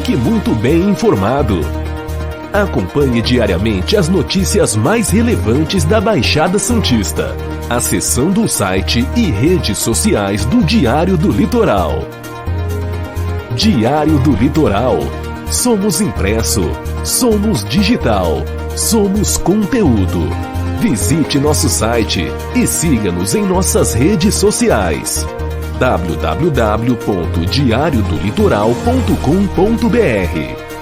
fique muito bem informado. Acompanhe diariamente as notícias mais relevantes da Baixada Santista, acessando o site e redes sociais do Diário do Litoral. Diário do Litoral. Somos impresso, somos digital, somos conteúdo. Visite nosso site e siga-nos em nossas redes sociais. www.diariodolitoral.com.br.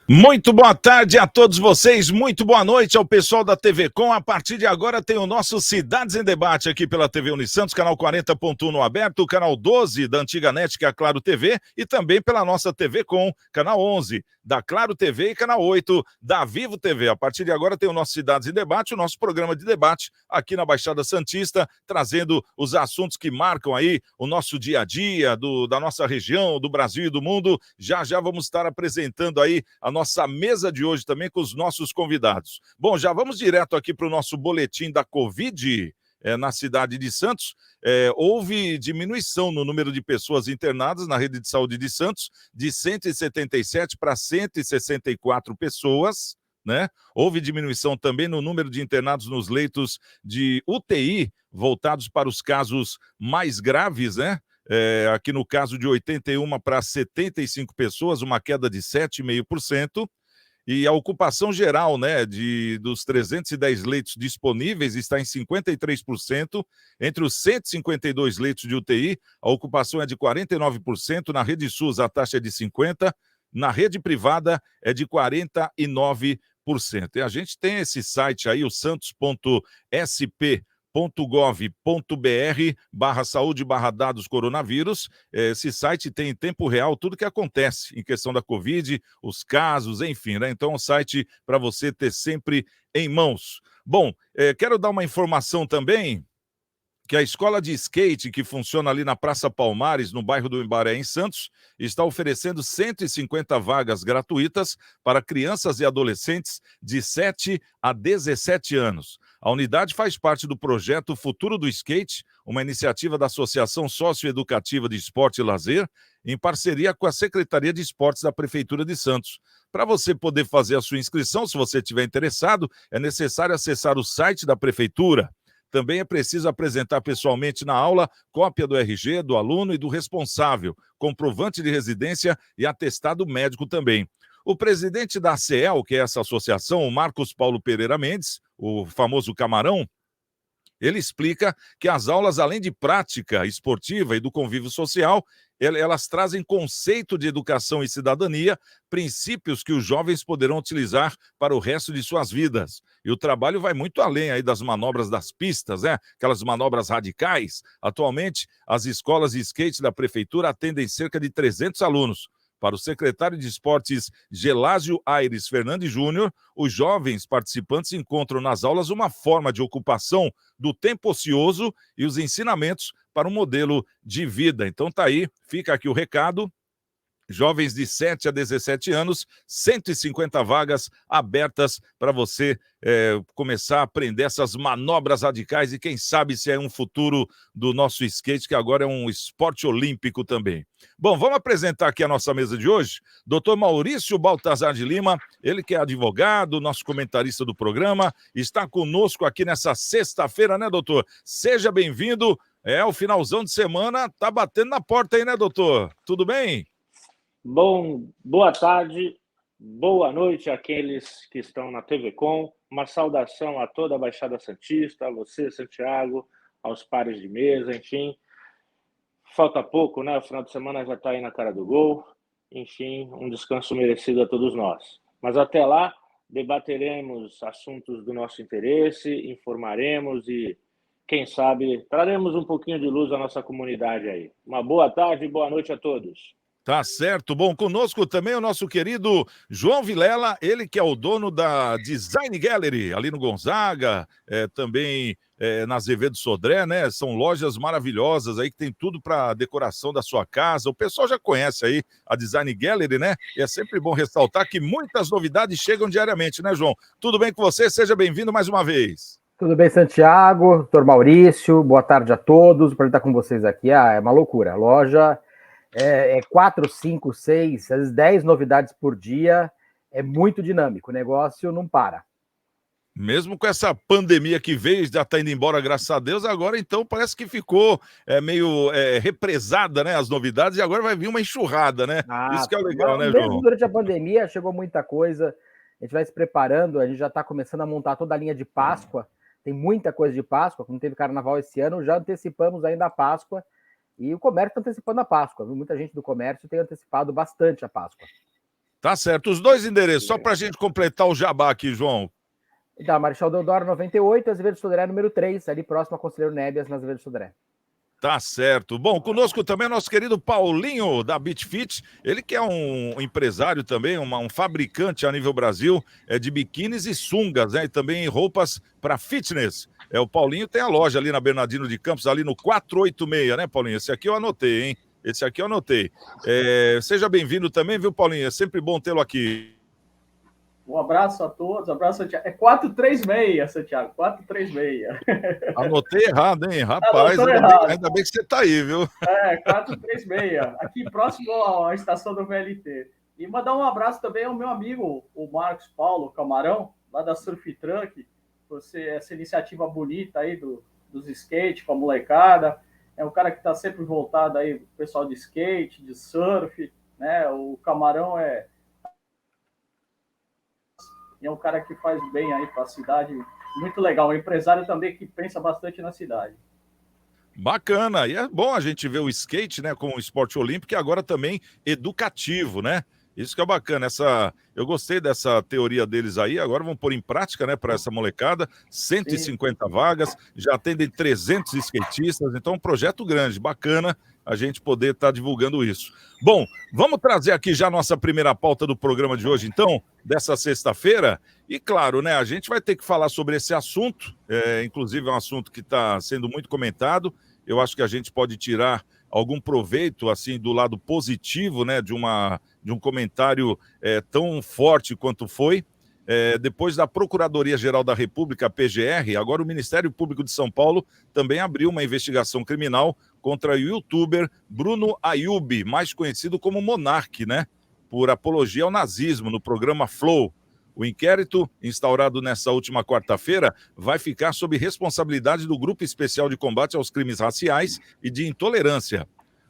Muito boa tarde a todos vocês, muito boa noite ao pessoal da TV Com. A partir de agora tem o nosso Cidades em Debate aqui pela TV Unisantos, canal 40.1 no aberto, o canal 12 da antiga NET, que é a Claro TV, e também pela nossa TV Com, canal 11 da Claro TV e canal 8 da Vivo TV. A partir de agora tem o nosso Cidades em Debate, o nosso programa de debate aqui na Baixada Santista, trazendo os assuntos que marcam aí o nosso dia a dia, da nossa região, do Brasil e do mundo. Já vamos estar apresentando aí a nossa mesa de hoje também com os nossos convidados. Bom, já vamos direto aqui para o nosso boletim da Covid. Na cidade de Santos, houve diminuição no número de pessoas internadas na rede de saúde de Santos, de 177 para 164 pessoas, né? Houve diminuição também no número de internados nos leitos de UTI, voltados para os casos mais graves, né? Aqui no caso de 81 para 75 pessoas, uma queda de 7,5%. E a ocupação geral, né, dos 310 leitos disponíveis está em 53%. Entre os 152 leitos de UTI, a ocupação é de 49%. Na rede SUS, a taxa é de 50%. Na rede privada, é de 49%. E a gente tem esse site aí, o santos.sp.gov.br/saúde/dados coronavírus. Esse site tem em tempo real tudo que acontece em questão da Covid, os casos, enfim, né? Então, é um site para você ter sempre em mãos. Bom, quero dar uma informação também, que a escola de skate que funciona ali na Praça Palmares, no bairro do Imbaré, em Santos, está oferecendo 150 vagas gratuitas para crianças e adolescentes de 7 a 17 anos. A unidade faz parte do projeto Futuro do Skate, uma iniciativa da Associação Socioeducativa de Esporte e Lazer, em parceria com a Secretaria de Esportes da Prefeitura de Santos. Para você poder fazer a sua inscrição, se você estiver interessado, é necessário acessar o site da Prefeitura. Também é preciso apresentar pessoalmente na aula cópia do RG, do aluno e do responsável, comprovante de residência e atestado médico também. O presidente da ACEL, que é essa associação, o Marcos Paulo Pereira Mendes, o famoso Camarão, ele explica que as aulas, além de prática esportiva e do convívio social, elas trazem conceito de educação e cidadania, princípios que os jovens poderão utilizar para o resto de suas vidas. E o trabalho vai muito além aí das manobras das pistas, né? Aquelas manobras radicais. Atualmente, as escolas de skate da prefeitura atendem cerca de 300 alunos. Para o secretário de Esportes Gelásio Aires Fernandes Júnior, os jovens participantes encontram nas aulas uma forma de ocupação do tempo ocioso e os ensinamentos para um modelo de vida. Então tá aí, fica aqui o recado. Jovens de 7 a 17 anos, 150 vagas abertas para você começar a aprender essas manobras radicais e quem sabe se é um futuro do nosso skate, que agora é um esporte olímpico também. Bom, vamos apresentar aqui a nossa mesa de hoje. Dr. Maurício Baltazar de Lima, ele que é advogado, nosso comentarista do programa, está conosco aqui nessa sexta-feira, né, doutor? Seja bem-vindo. O finalzão de semana tá batendo na porta aí, né, doutor? Tudo bem? Boa tarde, boa noite àqueles que estão na TV Com. Uma saudação a toda a Baixada Santista, a você, Santiago, aos pares de mesa, enfim. Falta pouco, né? O final de semana já está aí na cara do gol. Enfim, um descanso merecido a todos nós. Mas até lá, debateremos assuntos do nosso interesse, informaremos e, quem sabe, traremos um pouquinho de luz à nossa comunidade aí. Uma boa tarde e boa noite a todos. Tá certo. Bom, conosco também o nosso querido João Vilela, ele que é o dono da Design Gallery, ali no Gonzaga, também na Azevedo Sodré, né? São lojas maravilhosas aí que tem tudo para decoração da sua casa. O pessoal já conhece aí a Design Gallery, né? E é sempre bom ressaltar que muitas novidades chegam diariamente, né, João? Tudo bem com você? Seja bem-vindo mais uma vez. Tudo bem, Santiago, doutor Maurício, boa tarde a todos, para estar com vocês aqui. É uma loucura, a loja é 4, 5, 6, às vezes 10 novidades por dia, é muito dinâmico, o negócio não para. Mesmo com essa pandemia que veio, já está indo embora, graças a Deus, agora então parece que ficou meio represada, né, as novidades, e agora vai vir uma enxurrada, né? Isso que é legal, né, mesmo João? durante a pandemia chegou muita coisa, a gente vai se preparando, a gente já está começando a montar toda a linha de Páscoa, tem muita coisa de Páscoa, não teve carnaval esse ano, já antecipamos ainda a Páscoa, e o comércio está antecipando a Páscoa, viu? Muita gente do comércio tem antecipado bastante a Páscoa. Tá certo. Os dois endereços, só para a gente completar o jabá aqui, João. Então, Marechal Deodoro 98, Azevedo Sodré número 3, ali próximo a Conselheiro Nébias, na Azevedo Sodré. Tá certo. Bom, conosco também nosso querido Paulinho, da BeachFit, ele que é um empresário também, um fabricante a nível Brasil de biquínis e sungas, né? E também roupas para fitness. O Paulinho tem a loja ali na Bernardino de Campos, ali no 486, né, Paulinho? Esse aqui eu anotei, hein? Esse aqui eu anotei. Seja bem-vindo também, viu, Paulinho? É sempre bom tê-lo aqui. Um abraço a todos, abraço, Santiago. É 436, Santiago, 436. Anotei errado, hein? Rapaz, ainda bem que você tá aí, viu? 436, aqui próximo à estação do VLT. E mandar um abraço também ao meu amigo, o Marcos Paulo Camarão, lá da Surf Truck, essa iniciativa bonita aí dos skate com a molecada. É um cara que está sempre voltado aí pro pessoal de skate, de surf, né? O Camarão é um cara que faz bem aí para a cidade, muito legal, um empresário também que pensa bastante na cidade. Bacana, e é bom a gente ver o skate, né, como um esporte olímpico e agora também educativo, né? Isso que é bacana, eu gostei dessa teoria deles aí, agora vamos pôr em prática, né, para essa molecada, 150 vagas, já atendem 300 skatistas, então um projeto grande, bacana a gente poder estar divulgando isso. Bom, vamos trazer aqui já a nossa primeira pauta do programa de hoje, então, dessa sexta-feira, e claro, né, a gente vai ter que falar sobre esse assunto, inclusive é um assunto que está sendo muito comentado, eu acho que a gente pode tirar algum proveito, assim, do lado positivo, né, de um comentário tão forte quanto foi. Depois da Procuradoria-Geral da República, a PGR, agora o Ministério Público de São Paulo também abriu uma investigação criminal contra o youtuber Bruno Ayub, mais conhecido como Monark, né, por apologia ao nazismo no programa Flow. O inquérito, instaurado nessa última quarta-feira, vai ficar sob responsabilidade do Grupo Especial de Combate aos Crimes Raciais e de Intolerância.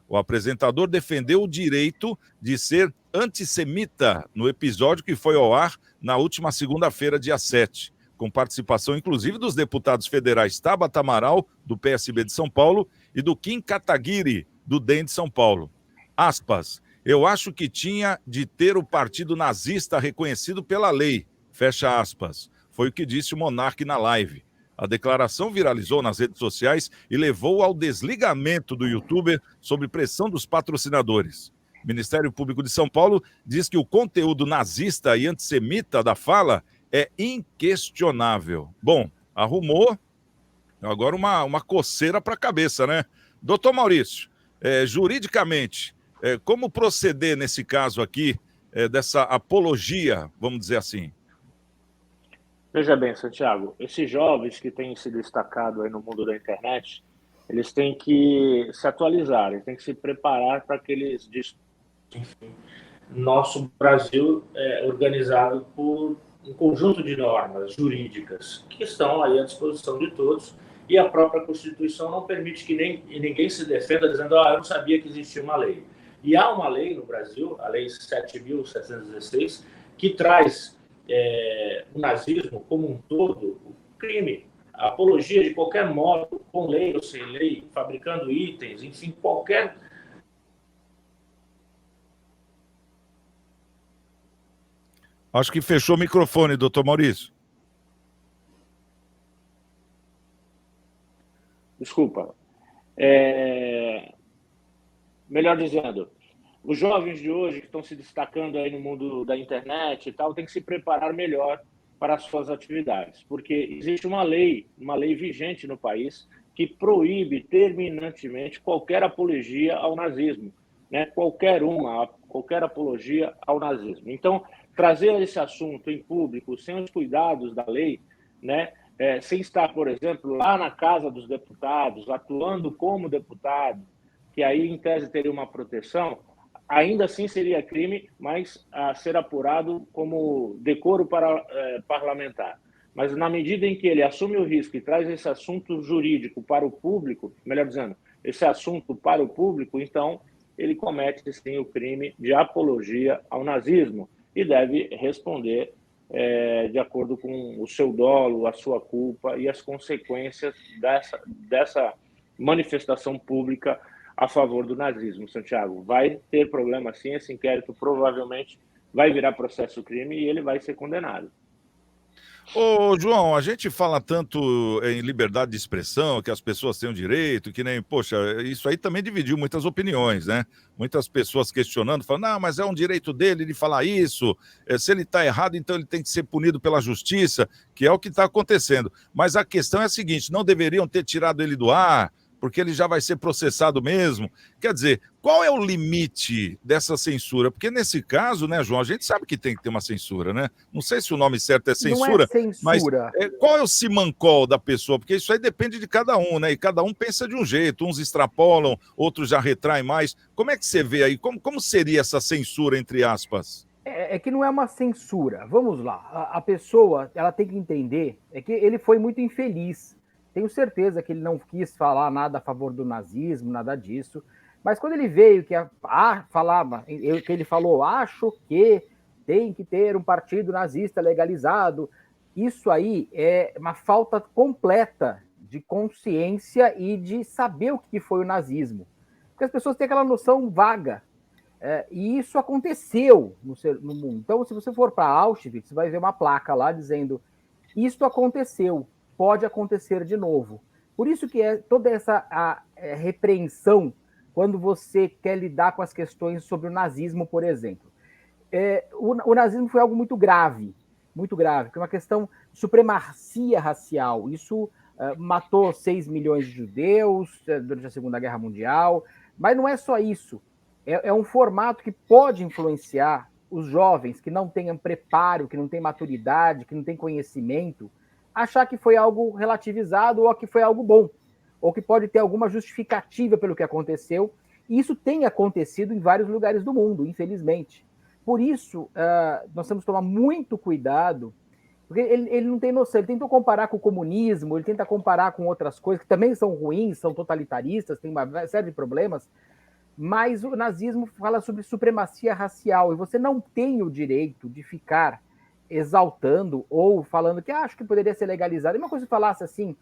O apresentador defendeu o direito de ser antissemita no episódio que foi ao ar na última segunda-feira, dia 7, com participação inclusive dos deputados federais Tabata Amaral, do PSB de São Paulo, e do Kim Kataguiri, do DEM de São Paulo. Aspas. Eu acho que tinha de ter o partido nazista reconhecido pela lei. Fecha aspas. Foi o que disse o Monark na live. A declaração viralizou nas redes sociais e levou ao desligamento do youtuber sob pressão dos patrocinadores. O Ministério Público de São Paulo diz que o conteúdo nazista e antissemita da fala é inquestionável. Bom, arrumou agora uma coceira para a cabeça, né? Doutor Maurício, juridicamente, como proceder nesse caso aqui, dessa apologia, vamos dizer assim? Veja bem, Santiago, esses jovens que têm se destacado aí no mundo da internet, eles têm que se atualizar, eles têm que se preparar para que eles... Nosso Brasil é organizado por um conjunto de normas jurídicas que estão aí à disposição de todos, e a própria Constituição não permite que ninguém se defenda dizendo eu não sabia que existia uma lei. E há uma lei no Brasil, a Lei 7.716, que traz o nazismo como um todo, o crime, a apologia de qualquer modo, com lei ou sem lei, fabricando itens, enfim, qualquer... Acho que fechou o microfone, doutor Maurício. Desculpa. Melhor dizendo, os jovens de hoje que estão se destacando aí no mundo da internet e tal, têm que se preparar melhor para as suas atividades, porque existe uma lei vigente no país que proíbe terminantemente qualquer apologia ao nazismo, né? Qualquer apologia ao nazismo. Então, trazer esse assunto em público, sem os cuidados da lei, né? Sem estar, por exemplo, lá na Casa dos Deputados, atuando como deputado, que aí, em tese, teria uma proteção, ainda assim seria crime, mas a ser apurado como decoro parlamentar. Mas na medida em que ele assume o risco e traz esse assunto jurídico para o público, melhor dizendo, esse assunto para o público, então ele comete, sim, o crime de apologia ao nazismo e deve responder de acordo com o seu dolo, a sua culpa e as consequências dessa manifestação pública a favor do nazismo, Santiago. Vai ter problema sim, esse inquérito provavelmente vai virar processo crime e ele vai ser condenado. Ô, João, a gente fala tanto em liberdade de expressão, que as pessoas têm o direito, que nem, poxa, isso aí também dividiu muitas opiniões, né? Muitas pessoas questionando, falando, não, mas é um direito dele de falar isso, se ele está errado, então ele tem que ser punido pela justiça, que é o que está acontecendo. Mas a questão é a seguinte, não deveriam ter tirado ele do ar, porque ele já vai ser processado mesmo. Quer dizer, qual é o limite dessa censura? Porque nesse caso, né, João, a gente sabe que tem que ter uma censura, né? Não sei se o nome certo é censura, não é censura. mas qual é o simancol da pessoa? Porque isso aí depende de cada um, né? E cada um pensa de um jeito, uns extrapolam, outros já retraem mais. Como é que você vê aí? Como seria essa censura, entre aspas? É que não é uma censura. Vamos lá. A pessoa, ela tem que entender que ele foi muito infeliz. Tenho certeza que ele não quis falar nada a favor do nazismo, nada disso. Mas quando ele veio que ele falou, acho que tem que ter um partido nazista legalizado, isso aí é uma falta completa de consciência e de saber o que foi o nazismo. Porque as pessoas têm aquela noção vaga. E isso aconteceu no mundo. Então, se você for para Auschwitz, você vai ver uma placa lá dizendo isto aconteceu, pode acontecer de novo. Por isso que é toda essa repreensão quando você quer lidar com as questões sobre o nazismo, por exemplo. O nazismo foi algo muito grave, que é uma questão de supremacia racial. Isso matou 6 milhões de judeus durante a Segunda Guerra Mundial, mas não é só isso. É um formato que pode influenciar os jovens que não tenham preparo, que não têm maturidade, que não têm conhecimento, achar que foi algo relativizado ou que foi algo bom, ou que pode ter alguma justificativa pelo que aconteceu. E isso tem acontecido em vários lugares do mundo, infelizmente. Por isso, nós temos que tomar muito cuidado, porque ele não tem noção, ele tentou comparar com o comunismo, ele tenta comparar com outras coisas que também são ruins, são totalitaristas, tem uma série de problemas, mas o nazismo fala sobre supremacia racial, e você não tem o direito de ficar exaltando ou falando que acho que poderia ser legalizado. É uma coisa que falasse assim,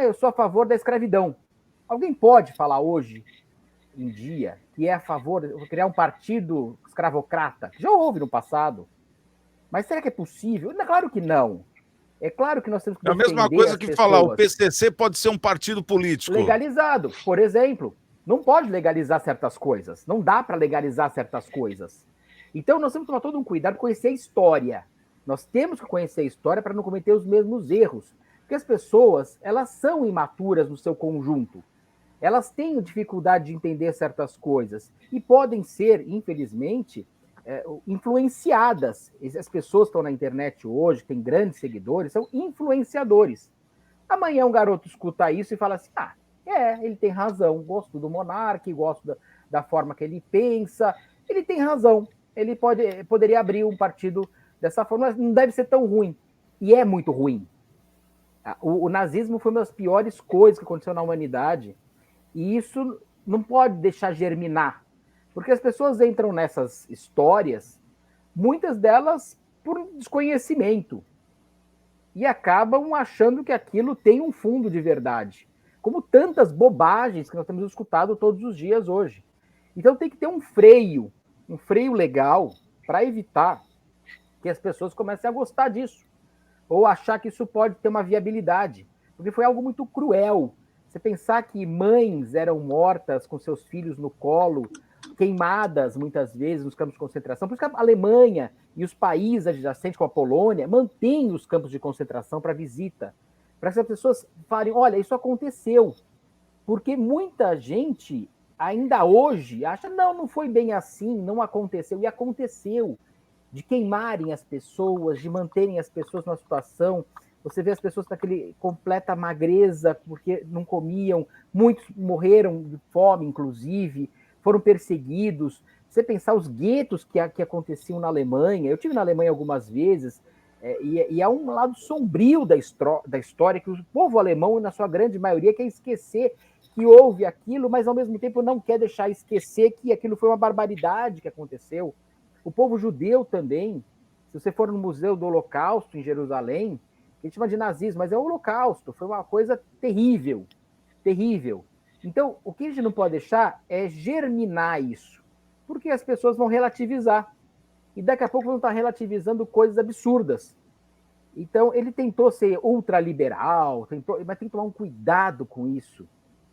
eu sou a favor da escravidão. Alguém pode falar hoje em dia que é a favor de criar um partido escravocrata? Já houve no passado. Mas será que é possível? Claro que não. É claro que nós temos que defender. É a mesma coisa que falar, o PCC pode ser um partido político. Legalizado, por exemplo. Não pode legalizar certas coisas. Não dá para legalizar certas coisas. Então, nós temos que tomar todo um cuidado, conhecer a história. Nós temos que conhecer a história para não cometer os mesmos erros. Porque as pessoas, elas são imaturas no seu conjunto. Elas têm dificuldade de entender certas coisas. E podem ser, infelizmente, influenciadas. As pessoas que estão na internet hoje, têm grandes seguidores, são influenciadores. Amanhã um garoto escuta isso e fala assim, ele tem razão, gosto do Monark, gosto da forma que ele pensa, ele tem razão, ele poderia abrir um partido dessa forma, mas não deve ser tão ruim, e é muito ruim. O nazismo foi uma das piores coisas que aconteceu na humanidade, e isso não pode deixar germinar, porque as pessoas entram nessas histórias, muitas delas por desconhecimento, e acabam achando que aquilo tem um fundo de verdade. Como tantas bobagens que nós temos escutado todos os dias hoje. Então tem que ter um freio legal para evitar que as pessoas comecem a gostar disso, ou achar que isso pode ter uma viabilidade, porque foi algo muito cruel. Você pensar que mães eram mortas com seus filhos no colo, queimadas, muitas vezes, nos campos de concentração. Por isso que a Alemanha e os países adjacentes, como a Polônia, mantêm os campos de concentração para visita, para que as pessoas falem, olha, isso aconteceu. Porque muita gente, ainda hoje, acha, não foi bem assim, não aconteceu. E aconteceu, de queimarem as pessoas, de manterem as pessoas numa situação. Você vê as pessoas com aquele completa magreza, porque não comiam, muitos morreram de fome, inclusive, foram perseguidos. Você pensar os guetos que aconteciam na Alemanha, eu estive na Alemanha algumas vezes, e há um lado sombrio da história, que o povo alemão, na sua grande maioria, quer esquecer que houve aquilo, mas ao mesmo tempo não quer deixar esquecer que aquilo foi uma barbaridade que aconteceu. O povo judeu também, se você for no Museu do Holocausto em Jerusalém, a gente chama de nazismo, mas é o Holocausto, foi uma coisa terrível, terrível. Então, o que a gente não pode deixar é germinar isso, porque as pessoas vão relativizar, e daqui a pouco vão estar relativizando coisas absurdas. Então, ele tentou ser ultraliberal, mas tem que tomar um cuidado com isso.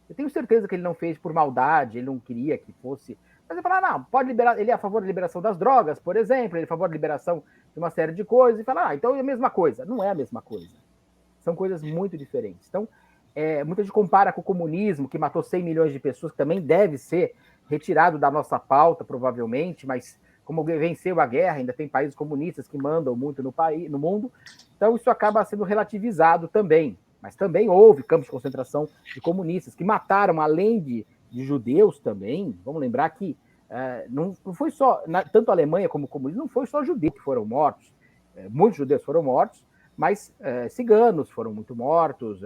Eu tenho certeza que ele não fez por maldade, ele não queria que fosse... Mas ele fala, não, pode liberar, ele é a favor da liberação das drogas, por exemplo, ele é a favor da liberação de uma série de coisas, e fala, então é a mesma coisa. Não é a mesma coisa. São coisas muito diferentes. Então, muita gente compara com o comunismo, que matou 100 milhões de pessoas, que também deve ser retirado da nossa pauta, provavelmente, mas como venceu a guerra, ainda tem países comunistas que mandam muito no mundo, então isso acaba sendo relativizado também. Mas também houve campos de concentração de comunistas que mataram, além de judeus também. Vamos lembrar que não foi só, tanto a Alemanha como o comunismo, não foi só judeus que foram mortos. Muitos judeus foram mortos, mas ciganos foram muito mortos,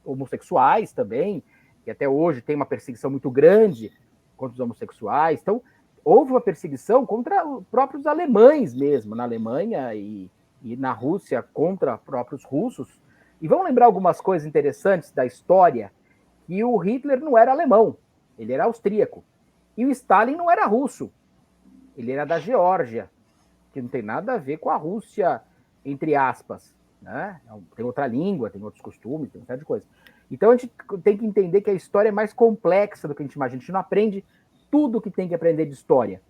homossexuais também, que até hoje tem uma perseguição muito grande contra os homossexuais. Então, houve uma perseguição contra os próprios alemães mesmo, na Alemanha e na Rússia, contra próprios russos. E vamos lembrar algumas coisas interessantes da história, que o Hitler não era alemão, ele era austríaco. E o Stalin não era russo, ele era da Geórgia, que não tem nada a ver com a Rússia, entre aspas. Né? Tem outra língua, tem outros costumes, tem uma série de coisas. Então a gente tem que entender que a história é mais complexa do que a gente imagina. A gente não aprende tudo que tem que aprender de história.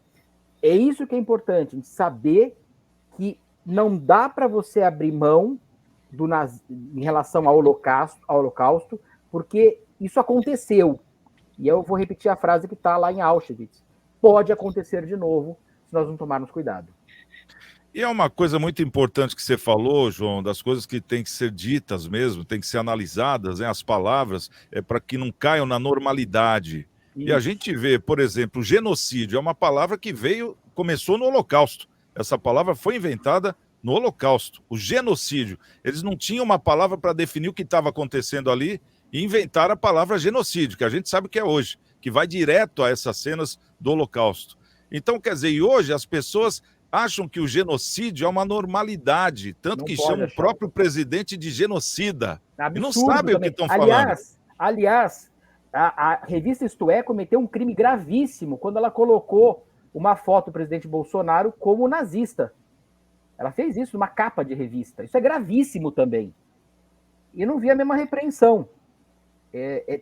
É isso que é importante, a gente saber que não dá para você abrir mão em relação ao Holocausto, porque isso aconteceu. E eu vou repetir a frase que está lá em Auschwitz. Pode acontecer de novo se nós não tomarmos cuidado. E é uma coisa muito importante que você falou, João, das coisas que têm que ser ditas mesmo, têm que ser analisadas, né, as palavras, para que não caiam na normalidade. Isso. E a gente vê, por exemplo, genocídio é uma palavra que começou no Holocausto. Essa palavra foi inventada no Holocausto. O genocídio. Eles não tinham uma palavra para definir o que estava acontecendo ali e inventaram a palavra genocídio, que a gente sabe que é hoje, que vai direto a essas cenas do Holocausto. Então, quer dizer, e hoje as pessoas acham que o genocídio é uma normalidade, tanto que chamam o próprio presidente de genocida. E não sabem o que estão falando. Aliás, a revista Isto É cometeu um crime gravíssimo quando ela colocou uma foto do presidente Bolsonaro como nazista. Ela fez isso numa capa de revista. Isso é gravíssimo também. E não vi a mesma repreensão.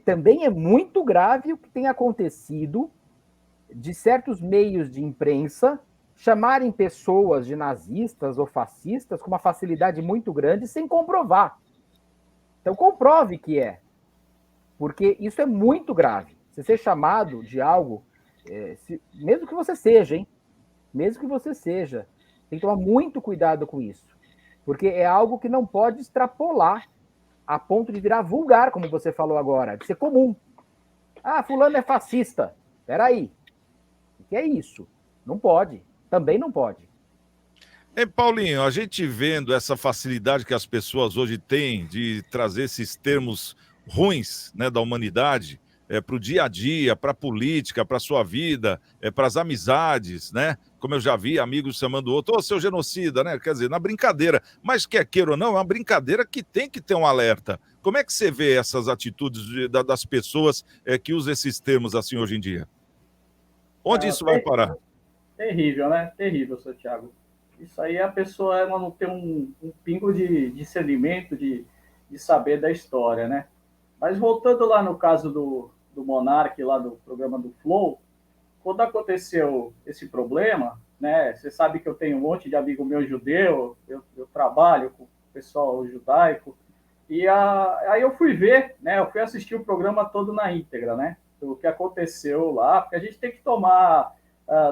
Também é muito grave o que tem acontecido de certos meios de imprensa chamarem pessoas de nazistas ou fascistas com uma facilidade muito grande sem comprovar. Então comprove que é. Porque isso é muito grave. Você ser chamado de algo, mesmo que você seja, hein? Mesmo que você seja, tem que tomar muito cuidado com isso. Porque é algo que não pode extrapolar a ponto de virar vulgar, como você falou agora, de ser comum. Ah, fulano é fascista. Peraí. O que é isso? Não pode. Também não pode. Paulinho, a gente vendo essa facilidade que as pessoas hoje têm de trazer esses termos ruins, né, da humanidade para o dia a dia, para a política, para a sua vida, para as amizades, né? Como eu já vi amigos chamando o outro, seu genocida, né? Quer dizer, na brincadeira. Mas quer queira ou não, é uma brincadeira que tem que ter um alerta. Como é que você vê essas atitudes das pessoas que usam esses termos assim hoje em dia? Onde isso vai parar? Terrível, né? Terrível, seu Thiago. Isso aí a pessoa ela não tem um pingo de discernimento, de saber da história, né? Mas voltando lá no caso do Monark, lá do programa do Flow, quando aconteceu esse problema, né, você sabe que eu tenho um monte de amigo meu judeu, eu trabalho com o pessoal judaico, e aí eu fui ver, né, eu fui assistir o programa todo na íntegra, né, o que aconteceu lá, porque a gente tem que tomar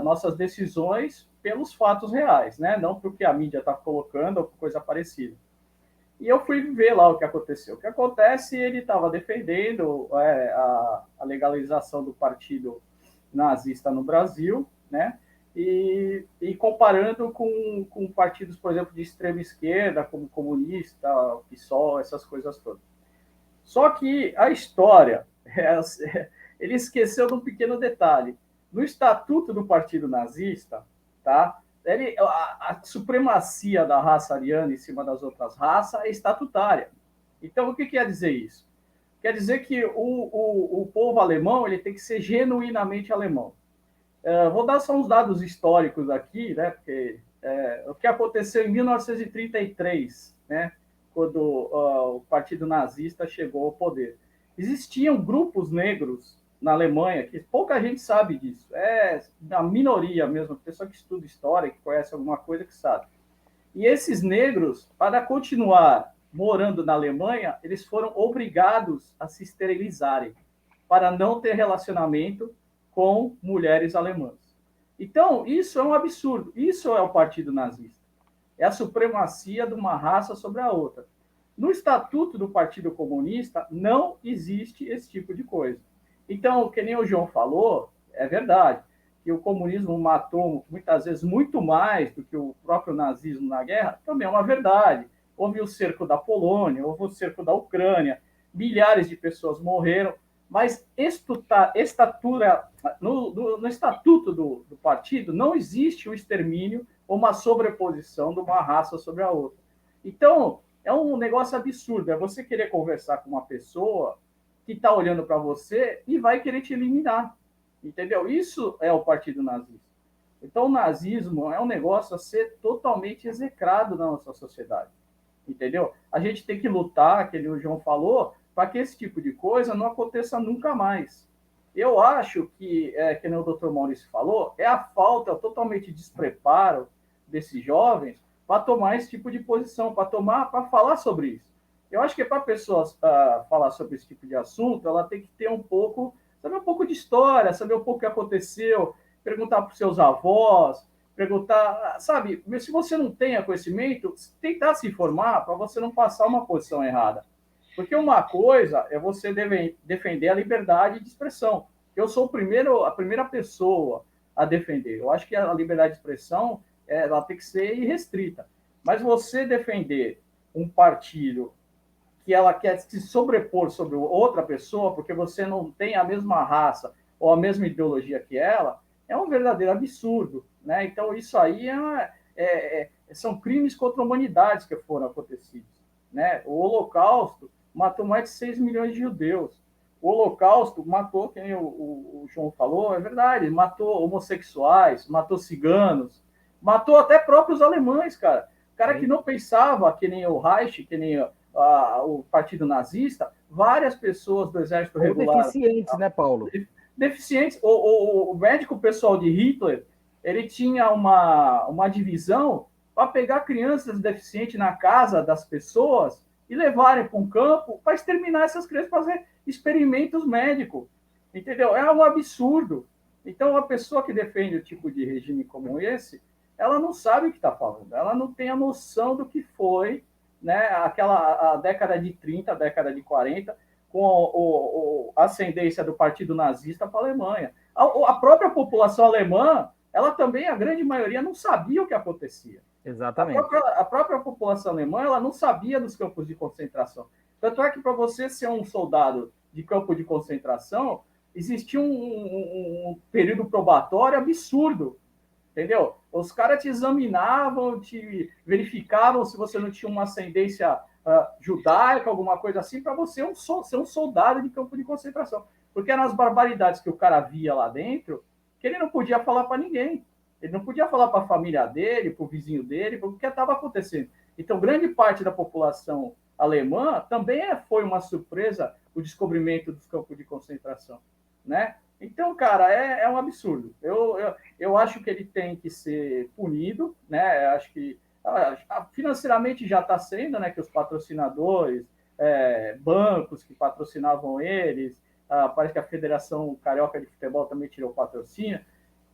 nossas decisões pelos fatos reais, né, não porque a mídia está colocando ou coisa parecida. E eu fui ver lá o que aconteceu. O que acontece, ele estava defendendo a legalização do partido nazista no Brasil, né? E comparando com partidos, por exemplo, de extrema esquerda, como comunista, PSOL, essas coisas todas. Só que a história, ele esqueceu de um pequeno detalhe. No estatuto do partido nazista, tá? A supremacia da raça ariana em cima das outras raças é estatutária. Então, o que quer dizer isso? Quer dizer que o povo alemão ele tem que ser genuinamente alemão. Vou dar só uns dados históricos aqui, né? Porque o que aconteceu em 1933, né? Quando o partido nazista chegou ao poder. Existiam grupos negros na Alemanha, que pouca gente sabe disso. É da minoria mesmo, pessoa que estuda história, que conhece alguma coisa, que sabe. E esses negros, para continuar morando na Alemanha, eles foram obrigados a se esterilizarem, para não ter relacionamento com mulheres alemãs. Então, isso é um absurdo. Isso é o partido nazista. É a supremacia de uma raça sobre a outra. No estatuto do Partido Comunista, não existe esse tipo de coisa. Então, que nem o João falou, é verdade, que o comunismo matou, muitas vezes, muito mais do que o próprio nazismo na guerra, também é uma verdade. Houve o cerco da Polônia, houve o cerco da Ucrânia, milhares de pessoas morreram, mas no estatuto do partido não existe um extermínio ou uma sobreposição de uma raça sobre a outra. Então, é um negócio absurdo, é você querer conversar com uma pessoa que está olhando para você e vai querer te eliminar, entendeu? Isso é o partido nazista. Então, o nazismo é um negócio a ser totalmente execrado na nossa sociedade, entendeu? A gente tem que lutar, que o João falou, para que esse tipo de coisa não aconteça nunca mais. Eu acho que nem o Dr. Maurício falou, é a falta totalmente despreparo desses jovens para tomar esse tipo de posição, para falar sobre isso. Eu acho que para pessoas falar sobre esse tipo de assunto, ela tem que ter saber um pouco de história, saber um pouco o que aconteceu, perguntar para os seus avós, perguntar, sabe, se você não tem conhecimento, tentar se informar para você não passar uma posição errada. Porque uma coisa é você defender a liberdade de expressão. Eu sou a primeira pessoa a defender. Eu acho que a liberdade de expressão ela tem que ser irrestrita. Mas você defender um partido que ela quer se sobrepor sobre outra pessoa porque você não tem a mesma raça ou a mesma ideologia que ela, é um verdadeiro absurdo, né? Então, isso aí são crimes contra a humanidade que foram acontecidos, né? O Holocausto matou mais de 6 milhões de judeus. O Holocausto matou, quem o João falou, é verdade, matou homossexuais, matou ciganos, matou até próprios alemães, cara. Cara que não pensava, que nem o Reich, que nem o partido nazista, várias pessoas do exército regular... deficientes, né, Paulo? Deficientes. O médico pessoal de Hitler, ele tinha uma divisão para pegar crianças deficientes na casa das pessoas e levarem para um campo para exterminar essas crianças, fazer experimentos médicos. Entendeu? É um absurdo. Então, a pessoa que defende o tipo de regime como esse, ela não sabe o que está falando, ela não tem a noção do que foi, né, a década de 30, a década de 40, com a ascendência do partido nazista para a Alemanha. A própria população alemã, ela também, a grande maioria, não sabia o que acontecia. Exatamente. A própria população alemã, ela não sabia dos campos de concentração. Tanto é que para você ser um soldado de campo de concentração, existia um período probatório absurdo, entendeu? Os caras te examinavam, te verificavam se você não tinha uma ascendência judaica, alguma coisa assim, para você ser um soldado de campo de concentração. Porque eram as barbaridades que o cara via lá dentro, que ele não podia falar para ninguém. Ele não podia falar para a família dele, para o vizinho dele, porque o que estava acontecendo. Então, grande parte da população alemã também foi uma surpresa o descobrimento dos campos de concentração, né? Então, cara, é um absurdo. Eu acho que ele tem que ser punido, né? Eu acho que financeiramente já está sendo, né? Que os patrocinadores, bancos que patrocinavam eles, parece que a Federação Carioca de Futebol também tirou o patrocínio.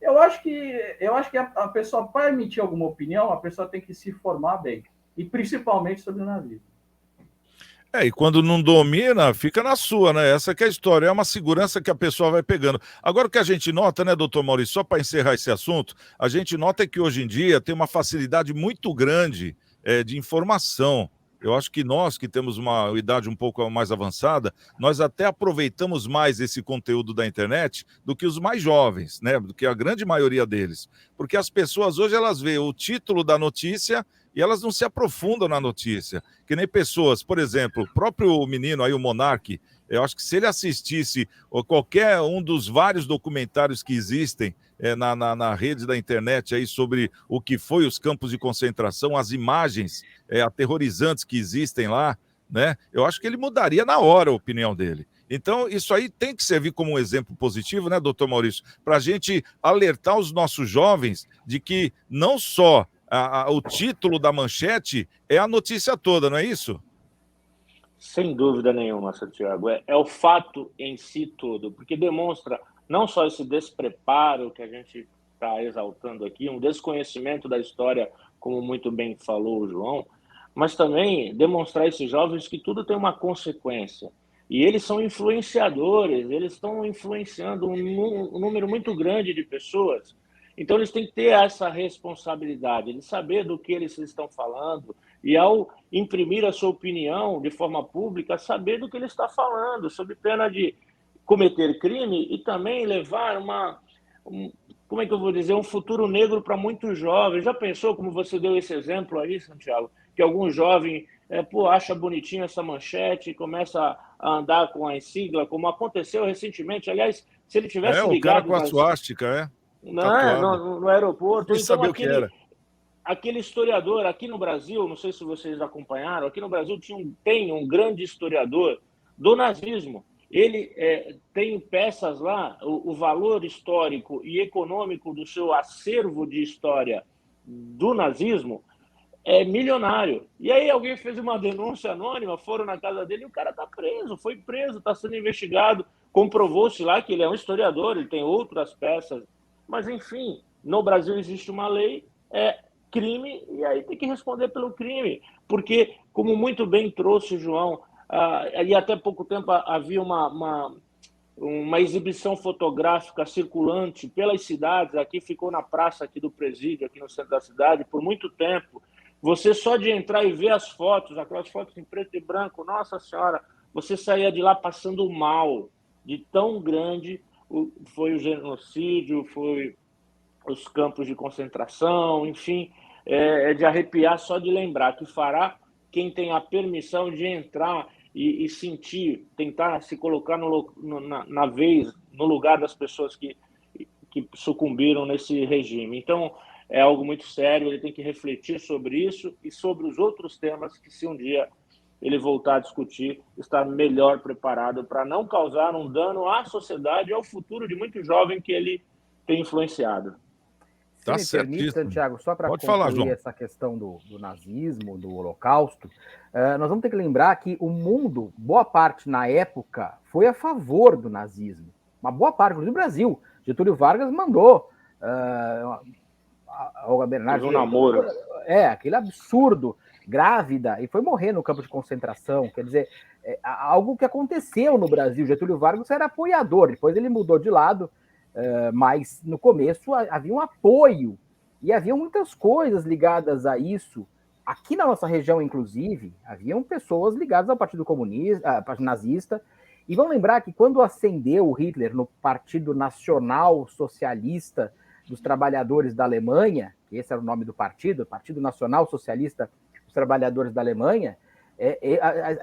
Eu acho que a pessoa, para emitir alguma opinião, a pessoa tem que se formar bem, e principalmente sobre o nazismo. E quando não domina, fica na sua, né? Essa que é a história, é uma segurança que a pessoa vai pegando. Agora, o que a gente nota, né, doutor Maurício, só para encerrar esse assunto, a gente nota que hoje em dia tem uma facilidade muito grande de informação. Eu acho que nós, que temos uma idade um pouco mais avançada, nós até aproveitamos mais esse conteúdo da internet do que os mais jovens, né? Do que a grande maioria deles. Porque as pessoas hoje, elas veem o título da notícia e elas não se aprofundam na notícia. Que nem pessoas, por exemplo, o próprio menino aí, o Monark, eu acho que se ele assistisse qualquer um dos vários documentários que existem na rede da internet aí sobre o que foi os campos de concentração, as imagens aterrorizantes que existem lá, né? Eu acho que ele mudaria na hora a opinião dele. Então, isso aí tem que servir como um exemplo positivo, né, doutor Maurício? Para a gente alertar os nossos jovens de que não só o título da manchete é a notícia toda, não é isso? Sem dúvida nenhuma, Santiago. É o fato em si todo, porque demonstra não só esse despreparo que a gente está exaltando aqui, um desconhecimento da história, como muito bem falou o João, mas também demonstrar a esses jovens que tudo tem uma consequência. E eles são influenciadores, eles estão influenciando um número muito grande de pessoas. Então, eles têm que ter essa responsabilidade de saber do que eles estão falando e, ao imprimir a sua opinião de forma pública, saber do que ele está falando, sob pena de cometer crime e também levar como é que eu vou dizer, um futuro negro para muitos jovens. Já pensou, como você deu esse exemplo aí, Santiago, que algum jovem acha bonitinho essa manchete e começa a andar com a sigla, como aconteceu recentemente. Aliás, se ele tivesse o cara ligado com a suástica, no aeroporto. Nem sabia o que era. Aquele historiador aqui no Brasil, não sei se vocês acompanharam, aqui no Brasil tem um grande historiador do nazismo. Ele tem peças lá, o valor histórico e econômico do seu acervo de história do nazismo é milionário. E aí alguém fez uma denúncia anônima, foram na casa dele e o cara está preso, foi preso, está sendo investigado. Comprovou-se lá que ele é um historiador, ele tem outras peças. Mas, enfim, no Brasil existe uma lei, crime, e aí tem que responder pelo crime. Porque, como muito bem trouxe o João, e até pouco tempo havia uma exibição fotográfica circulante pelas cidades, aqui ficou na praça aqui do presídio, aqui no centro da cidade, por muito tempo. Você só de entrar e ver as fotos, aquelas fotos em preto e branco, nossa senhora, você saía de lá passando mal, de tão grande foi o genocídio, foi os campos de concentração, enfim, é de arrepiar só de lembrar, que fará quem tem a permissão de entrar e sentir, tentar se colocar na vez, no lugar das pessoas que sucumbiram nesse regime. Então, é algo muito sério, ele tem que refletir sobre isso e sobre os outros temas que, se um dia ele voltar a discutir, estar melhor preparado para não causar um dano à sociedade e ao futuro de muito jovem que ele tem influenciado. Se me permite, Santiago, só para concluir essa questão do nazismo, do Holocausto, nós vamos ter que lembrar que o mundo, boa parte na época, foi a favor do nazismo. Uma boa parte, inclusive o Brasil. Getúlio Vargas mandou a Olga Bernardi... Um namoro. Aquele absurdo, grávida, e foi morrer no campo de concentração. Quer dizer, algo que aconteceu no Brasil. Getúlio Vargas era apoiador, depois ele mudou de lado, mas no começo havia um apoio e havia muitas coisas ligadas a isso. Aqui na nossa região, inclusive, haviam pessoas ligadas ao Partido Comunista, ao Partido Nazista. E vamos lembrar que quando ascendeu o Hitler no Partido Nacional Socialista dos Trabalhadores da Alemanha, que esse era o nome do partido, Partido Nacional Socialista dos Trabalhadores da Alemanha,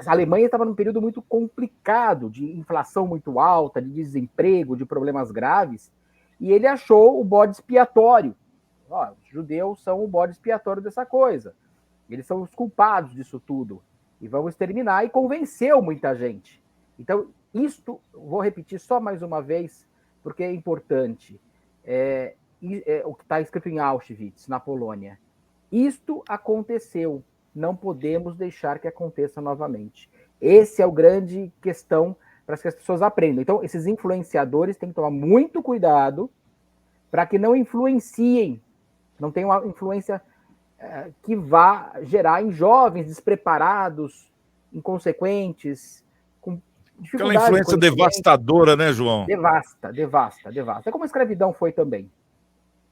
a Alemanha estava num período muito complicado, de inflação muito alta, de desemprego, de problemas graves, e ele achou o bode expiatório. Os judeus são o bode expiatório dessa coisa. Eles são os culpados disso tudo. E vão exterminar, e convenceu muita gente. Então, isto, vou repetir só mais uma vez, porque é importante. O que está escrito em Auschwitz, na Polônia. Isto aconteceu. Não podemos deixar que aconteça novamente. Esse é o grande questão para que as pessoas aprendam. Então, esses influenciadores têm que tomar muito cuidado para que não influenciem, não tenham uma influência que vá gerar em jovens despreparados, inconsequentes, com dificuldade. Aquela influência devastadora, né, João? Devasta. É como a escravidão foi também.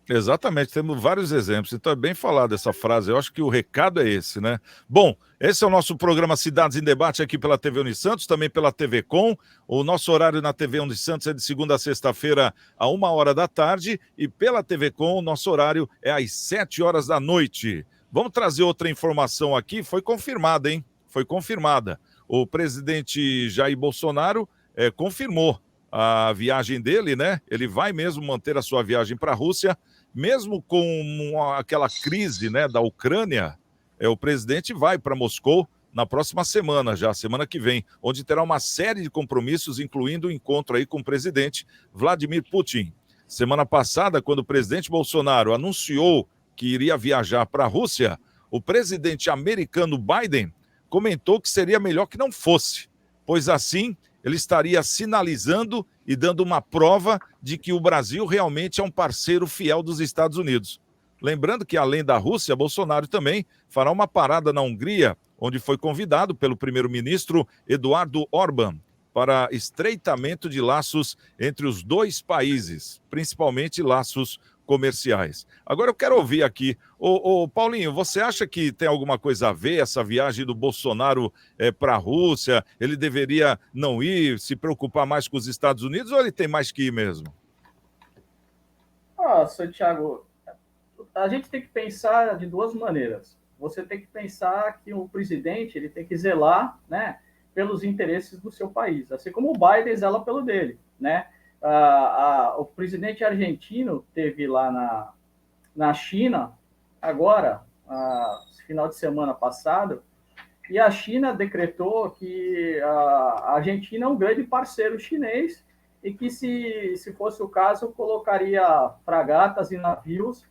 Exatamente, temos vários exemplos. Então é bem falado essa frase. Eu acho que o recado é esse, né? Bom, esse é o nosso programa Cidades em Debate aqui pela TV Unisantos, também pela TV Com. O nosso horário na TV Unisantos é de segunda a sexta-feira, a 1h da tarde. E pela TV Com, o nosso horário é às 7h da noite. Vamos trazer outra informação aqui. Foi confirmada, hein? Foi confirmada. O presidente Jair Bolsonaro confirmou a viagem dele, né? Ele vai mesmo manter a sua viagem para a Rússia, mesmo com aquela crise, né, da Ucrânia. O presidente vai para Moscou na próxima semana, já semana que vem, onde terá uma série de compromissos, incluindo o encontro aí com o presidente Vladimir Putin. Semana passada, quando o presidente Bolsonaro anunciou que iria viajar para a Rússia, o presidente americano Biden comentou que seria melhor que não fosse, pois assim ele estaria sinalizando e dando uma prova de que o Brasil realmente é um parceiro fiel dos Estados Unidos. Lembrando que, além da Rússia, Bolsonaro também fará uma parada na Hungria, onde foi convidado pelo primeiro-ministro Eduardo Orbán para estreitamento de laços entre os dois países, principalmente laços comerciais. Agora eu quero ouvir aqui, Paulinho, você acha que tem alguma coisa a ver essa viagem do Bolsonaro para a Rússia? Ele deveria não ir, se preocupar mais com os Estados Unidos, ou ele tem mais que ir mesmo? Santiago, a gente tem que pensar de duas maneiras. Você tem que pensar que o presidente ele tem que zelar, né, pelos interesses do seu país, assim como o Biden zela pelo dele, né? O presidente argentino teve lá na China, agora, final de semana passado, e a China decretou que a Argentina é um grande parceiro chinês e que, se fosse o caso, colocaria fragatas e navios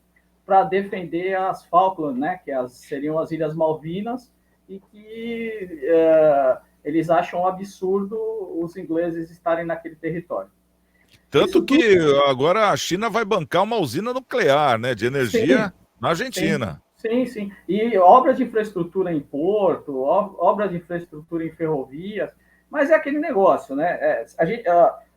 para defender as Falklands, né, que seriam as Ilhas Malvinas, e que eles acham um absurdo os ingleses estarem naquele território. Tanto que agora a China vai bancar uma usina nuclear, né, de energia na Argentina. Sim. E obras de infraestrutura em porto, obras de infraestrutura em ferrovias, mas é aquele negócio, né?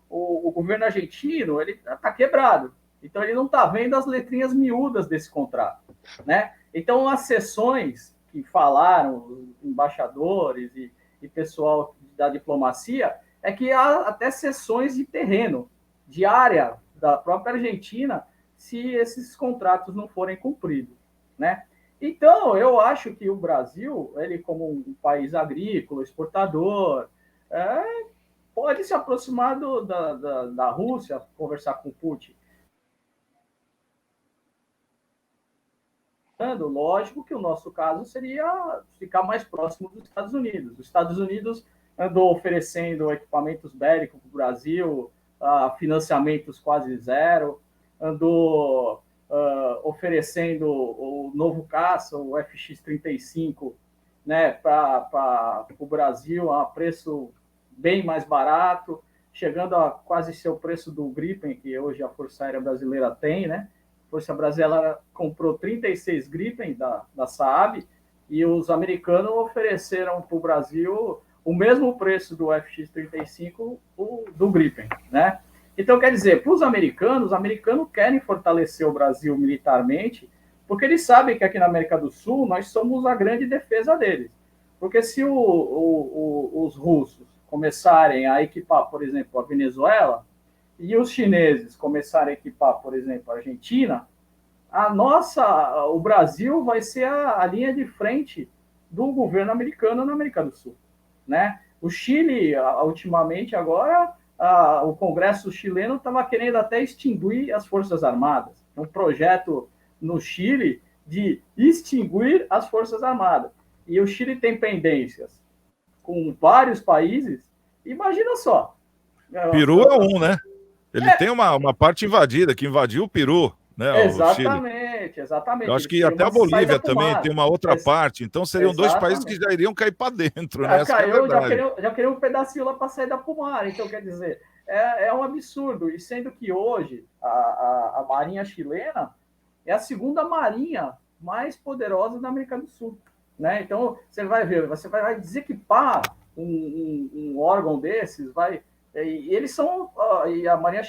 O governo argentino ele está quebrado, então ele não está vendo as letrinhas miúdas desse contrato, né? Então as sessões que falaram, os embaixadores e pessoal da diplomacia, é que há até sessões de terreno, de área da própria Argentina, se esses contratos não forem cumpridos, né? Então, eu acho que o Brasil, ele como um país agrícola, exportador, pode se aproximar da Rússia, conversar com o Putin. Lógico que o nosso caso seria ficar mais próximo dos Estados Unidos. Os Estados Unidos andou oferecendo equipamentos bélicos para o Brasil, financiamentos quase zero, andou oferecendo o novo caça, o FX-35, né, para o Brasil a preço bem mais barato, chegando a quase ser o preço do Gripen, que hoje a Força Aérea Brasileira tem, né? A Força Brasileira comprou 36 Gripen da Saab, e os americanos ofereceram para o Brasil o mesmo preço do FX-35 do Gripen, né? Então, quer dizer, para os americanos querem fortalecer o Brasil militarmente, porque eles sabem que aqui na América do Sul nós somos a grande defesa deles. Porque se os russos começarem a equipar, por exemplo, a Venezuela, e os chineses começarem a equipar, por exemplo, a Argentina, o Brasil vai ser a linha de frente do governo americano na América do Sul, né? O Chile, ultimamente, agora, o Congresso chileno estava querendo até extinguir as Forças Armadas. Um projeto no Chile de extinguir as Forças Armadas. E o Chile tem pendências com vários países. Imagina só. Peru é um, né? Ele tem uma parte invadida, que invadiu o Peru, né? O Chile. Exatamente. Eu acho que Tem até uma a Bolívia saída pro também mar. tem uma outra parte. Então seriam dois países que Exatamente. já iriam cair para dentro, né? Já Essa que é a caiu, verdade. já queria um pedacinho lá para sair da pomar. Então, quer dizer, é um absurdo. E sendo que hoje a Marinha chilena é a segunda marinha mais poderosa da América do Sul. Né? Então, você vai ver, você vai desequipar um órgão desses, e eles são, e a Marinha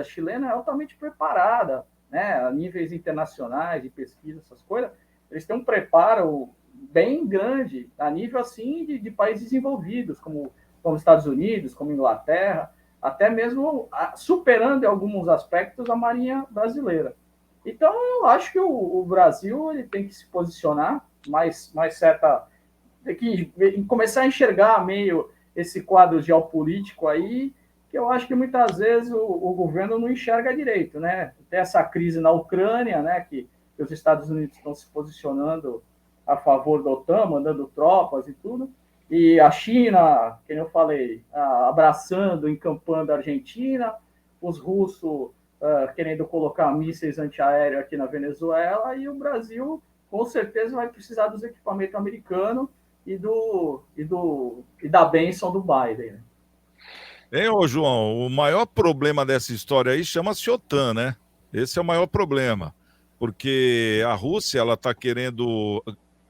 chilena é altamente preparada, né? A níveis internacionais de pesquisa, essas coisas, eles têm um preparo bem grande, a nível assim de países desenvolvidos, como Estados Unidos, como Inglaterra, até mesmo superando em alguns aspectos a Marinha brasileira. Então, eu acho que o Brasil ele tem que se posicionar mais certa, tem que começar a enxergar meio esse quadro geopolítico aí, que eu acho que muitas vezes o governo não enxerga direito, né? Tem essa crise na Ucrânia, né? Que os Estados Unidos estão se posicionando a favor da OTAN, mandando tropas e tudo, e a China, como eu falei, abraçando, encampando a Argentina, os russos querendo colocar mísseis antiaéreos aqui na Venezuela, e o Brasil com certeza vai precisar dos equipamentos americanos e da bênção do Biden. Né? Hein, ô João, o maior problema dessa história aí chama-se OTAN, né? Esse é o maior problema, porque a Rússia ela está querendo,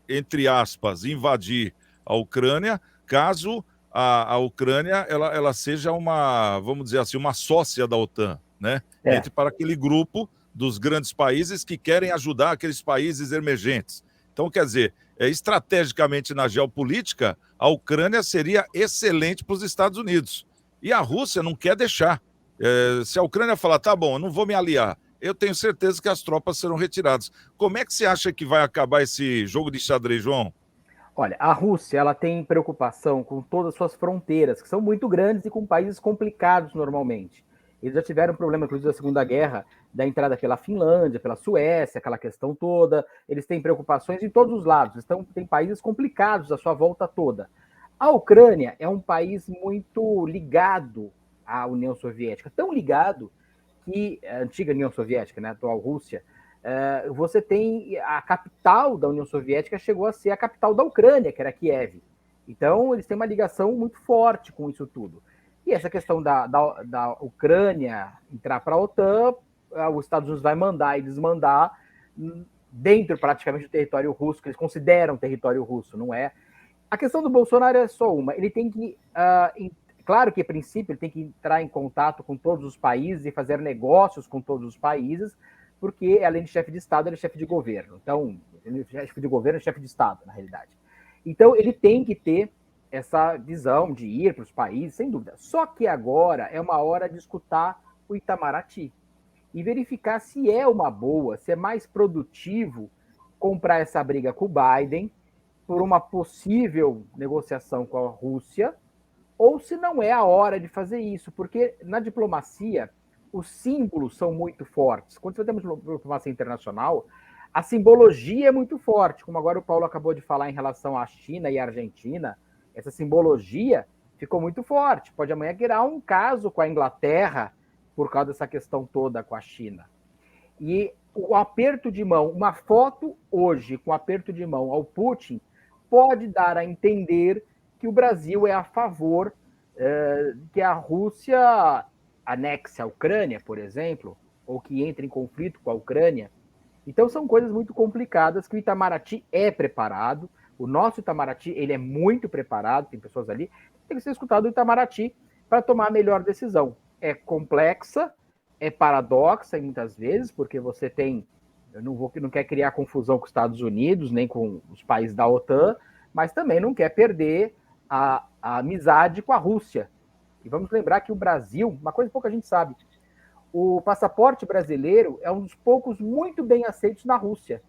entre aspas, invadir a Ucrânia, caso a Ucrânia ela seja uma, vamos dizer assim, uma sócia da OTAN, né? Entre para aquele grupo dos grandes países que querem ajudar aqueles países emergentes. Então, quer dizer, estrategicamente na geopolítica, a Ucrânia seria excelente para os Estados Unidos. E a Rússia não quer deixar. Se a Ucrânia falar, tá bom, eu não vou me aliar, eu tenho certeza que as tropas serão retiradas. Como é que você acha que vai acabar esse jogo de xadrez, João? Olha, a Rússia ela tem preocupação com todas as suas fronteiras, que são muito grandes e com países complicados normalmente. Eles já tiveram problema, inclusive, da Segunda Guerra, da entrada pela Finlândia, pela Suécia, aquela questão toda. Eles têm preocupações em todos os lados. Tem países complicados à sua volta toda. A Ucrânia é um país muito ligado à União Soviética, tão ligado que a antiga União Soviética, né, a atual Rússia, você tem a capital da União Soviética chegou a ser a capital da Ucrânia, que era Kiev. Então, eles têm uma ligação muito forte com isso tudo. E essa questão da Ucrânia entrar para a OTAN, os Estados Unidos vai mandar e desmandar dentro praticamente do território russo, que eles consideram território russo, não é? A questão do Bolsonaro é só uma. Ele tem que, claro que a princípio ele tem que entrar em contato com todos os países e fazer negócios com todos os países, porque além de chefe de Estado, ele é chefe de governo. Então, ele é chefe de governo, é chefe de Estado, na realidade. Então, ele tem que ter essa visão de ir para os países, sem dúvida. Só que agora é uma hora de escutar o Itamaraty e verificar se é uma boa, se é mais produtivo comprar essa briga com o Biden por uma possível negociação com a Rússia, ou se não é a hora de fazer isso, porque na diplomacia os símbolos são muito fortes. Quando você tem uma diplomacia internacional, a simbologia é muito forte, como agora o Paulo acabou de falar em relação à China e à Argentina, essa simbologia ficou muito forte. Pode amanhã criar um caso com a Inglaterra por causa dessa questão toda com a China. E o aperto de mão, uma foto hoje com aperto de mão ao Putin, pode dar a entender que o Brasil é a favor que a Rússia anexe a Ucrânia, por exemplo, ou que entre em conflito com a Ucrânia. Então são coisas muito complicadas que o Itamaraty é preparado. O nosso Itamaraty ele é muito preparado, tem pessoas ali, tem que ser escutado o Itamaraty para tomar a melhor decisão. É complexa, é paradoxa muitas vezes, porque você tem, não quer criar confusão com os Estados Unidos, nem com os países da OTAN, mas também não quer perder a amizade com a Rússia. E vamos lembrar que o Brasil, uma coisa que pouca gente sabe, o passaporte brasileiro é um dos poucos muito bem aceitos na Rússia.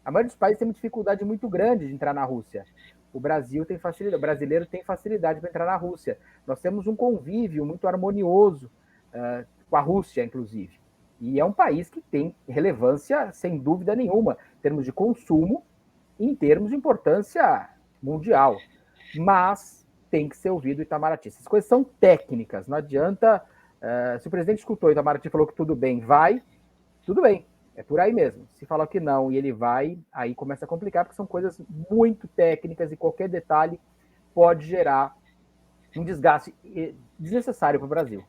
A maioria dos países tem uma dificuldade muito grande de entrar na Rússia. O Brasil tem facilidade, o brasileiro tem facilidade para entrar na Rússia. Nós temos um convívio muito harmonioso com a Rússia, inclusive. E é um país que tem relevância, sem dúvida nenhuma, em termos de consumo e em termos de importância mundial. Mas tem que ser ouvido o Itamaraty. Essas coisas são técnicas, não adianta Se o presidente escutou e o Itamaraty falou que tudo bem, vai, tudo bem, é por aí mesmo. Se falar que não e ele vai, aí começa a complicar, porque são coisas muito técnicas e qualquer detalhe pode gerar um desgaste desnecessário para o Brasil.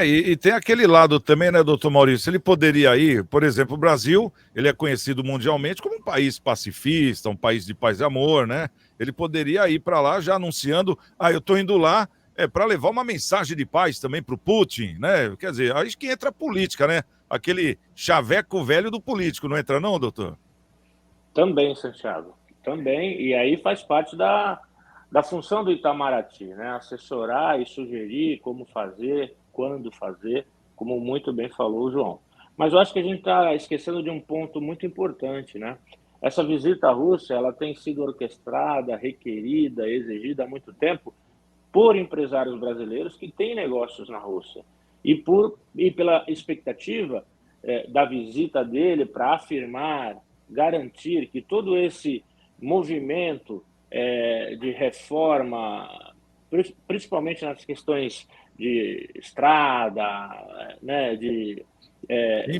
E tem aquele lado também, né, doutor Maurício? Ele poderia ir, por exemplo, o Brasil, ele é conhecido mundialmente como um país pacifista, um país de paz e amor, né? Ele poderia ir para lá já anunciando, eu estou indo lá para levar uma mensagem de paz também para o Putin, né? Quer dizer, aí que entra a política, né? Aquele chaveco velho do político, não entra não, doutor? Também, Santiago, também, e aí faz parte da função do Itamaraty, né? Assessorar e sugerir como fazer, quando fazer, como muito bem falou o João. Mas eu acho que a gente está esquecendo de um ponto muito importante, né? Essa visita à Rússia, ela tem sido orquestrada, requerida, exigida há muito tempo por empresários brasileiros que têm negócios na Rússia e pela expectativa da visita dele para afirmar, garantir que todo esse movimento de reforma, principalmente nas questões de estrada, né, de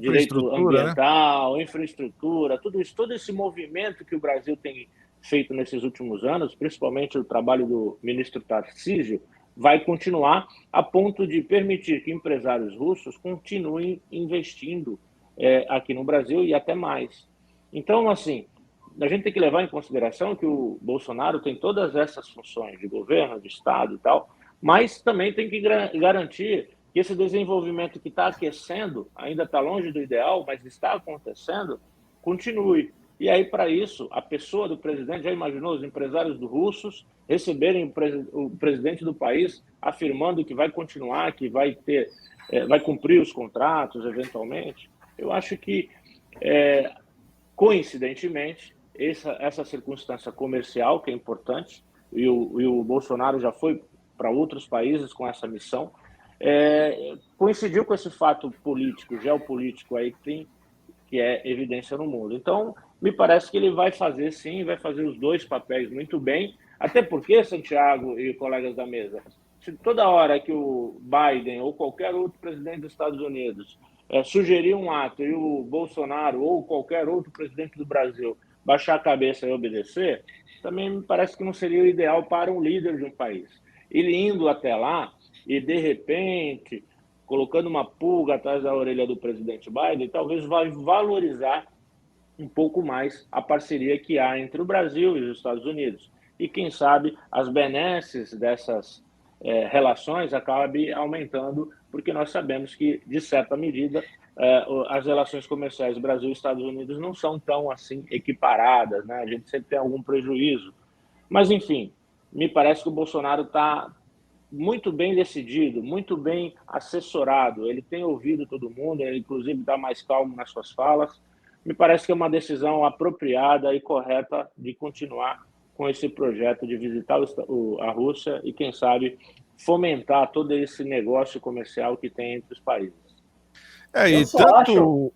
direito ambiental, né? Infraestrutura, tudo isso, todo esse movimento que o Brasil tem feito nesses últimos anos, principalmente o trabalho do ministro Tarcísio, vai continuar a ponto de permitir que empresários russos continuem investindo aqui no Brasil e até mais. Então, assim, a gente tem que levar em consideração que o Bolsonaro tem todas essas funções de governo, de Estado e tal, mas também tem que garantir que esse desenvolvimento que está aquecendo, ainda está longe do ideal, mas está acontecendo, continue. E aí, para isso, a pessoa do presidente, já imaginou os empresários russos receberem o presidente do país afirmando que vai continuar, que vai cumprir os contratos, eventualmente? Eu acho que, coincidentemente, essa circunstância comercial, que é importante, e o Bolsonaro já foi para outros países com essa missão, coincidiu com esse fato político, geopolítico aí que é evidência no mundo. Então, me parece que ele vai fazer sim, vai fazer os dois papéis muito bem, até porque, Santiago e colegas da mesa, se toda hora que o Biden ou qualquer outro presidente dos Estados Unidos sugerir um ato e o Bolsonaro ou qualquer outro presidente do Brasil baixar a cabeça e obedecer, também me parece que não seria o ideal para um líder de um país. Ele indo até lá e, de repente, colocando uma pulga atrás da orelha do presidente Biden, talvez vai valorizar um pouco mais a parceria que há entre o Brasil e os Estados Unidos. E, quem sabe, as benesses dessas relações acabem aumentando, porque nós sabemos que, de certa medida, as relações comerciais Brasil e Estados Unidos não são tão assim equiparadas, né? A gente sempre tem algum prejuízo. Mas, enfim, me parece que o Bolsonaro está muito bem decidido, muito bem assessorado. Ele tem ouvido todo mundo, ele, inclusive, está mais calmo nas suas falas. Me parece que é uma decisão apropriada e correta de continuar com esse projeto de visitar a Rússia e, quem sabe, fomentar todo esse negócio comercial que tem entre os países. E tanto...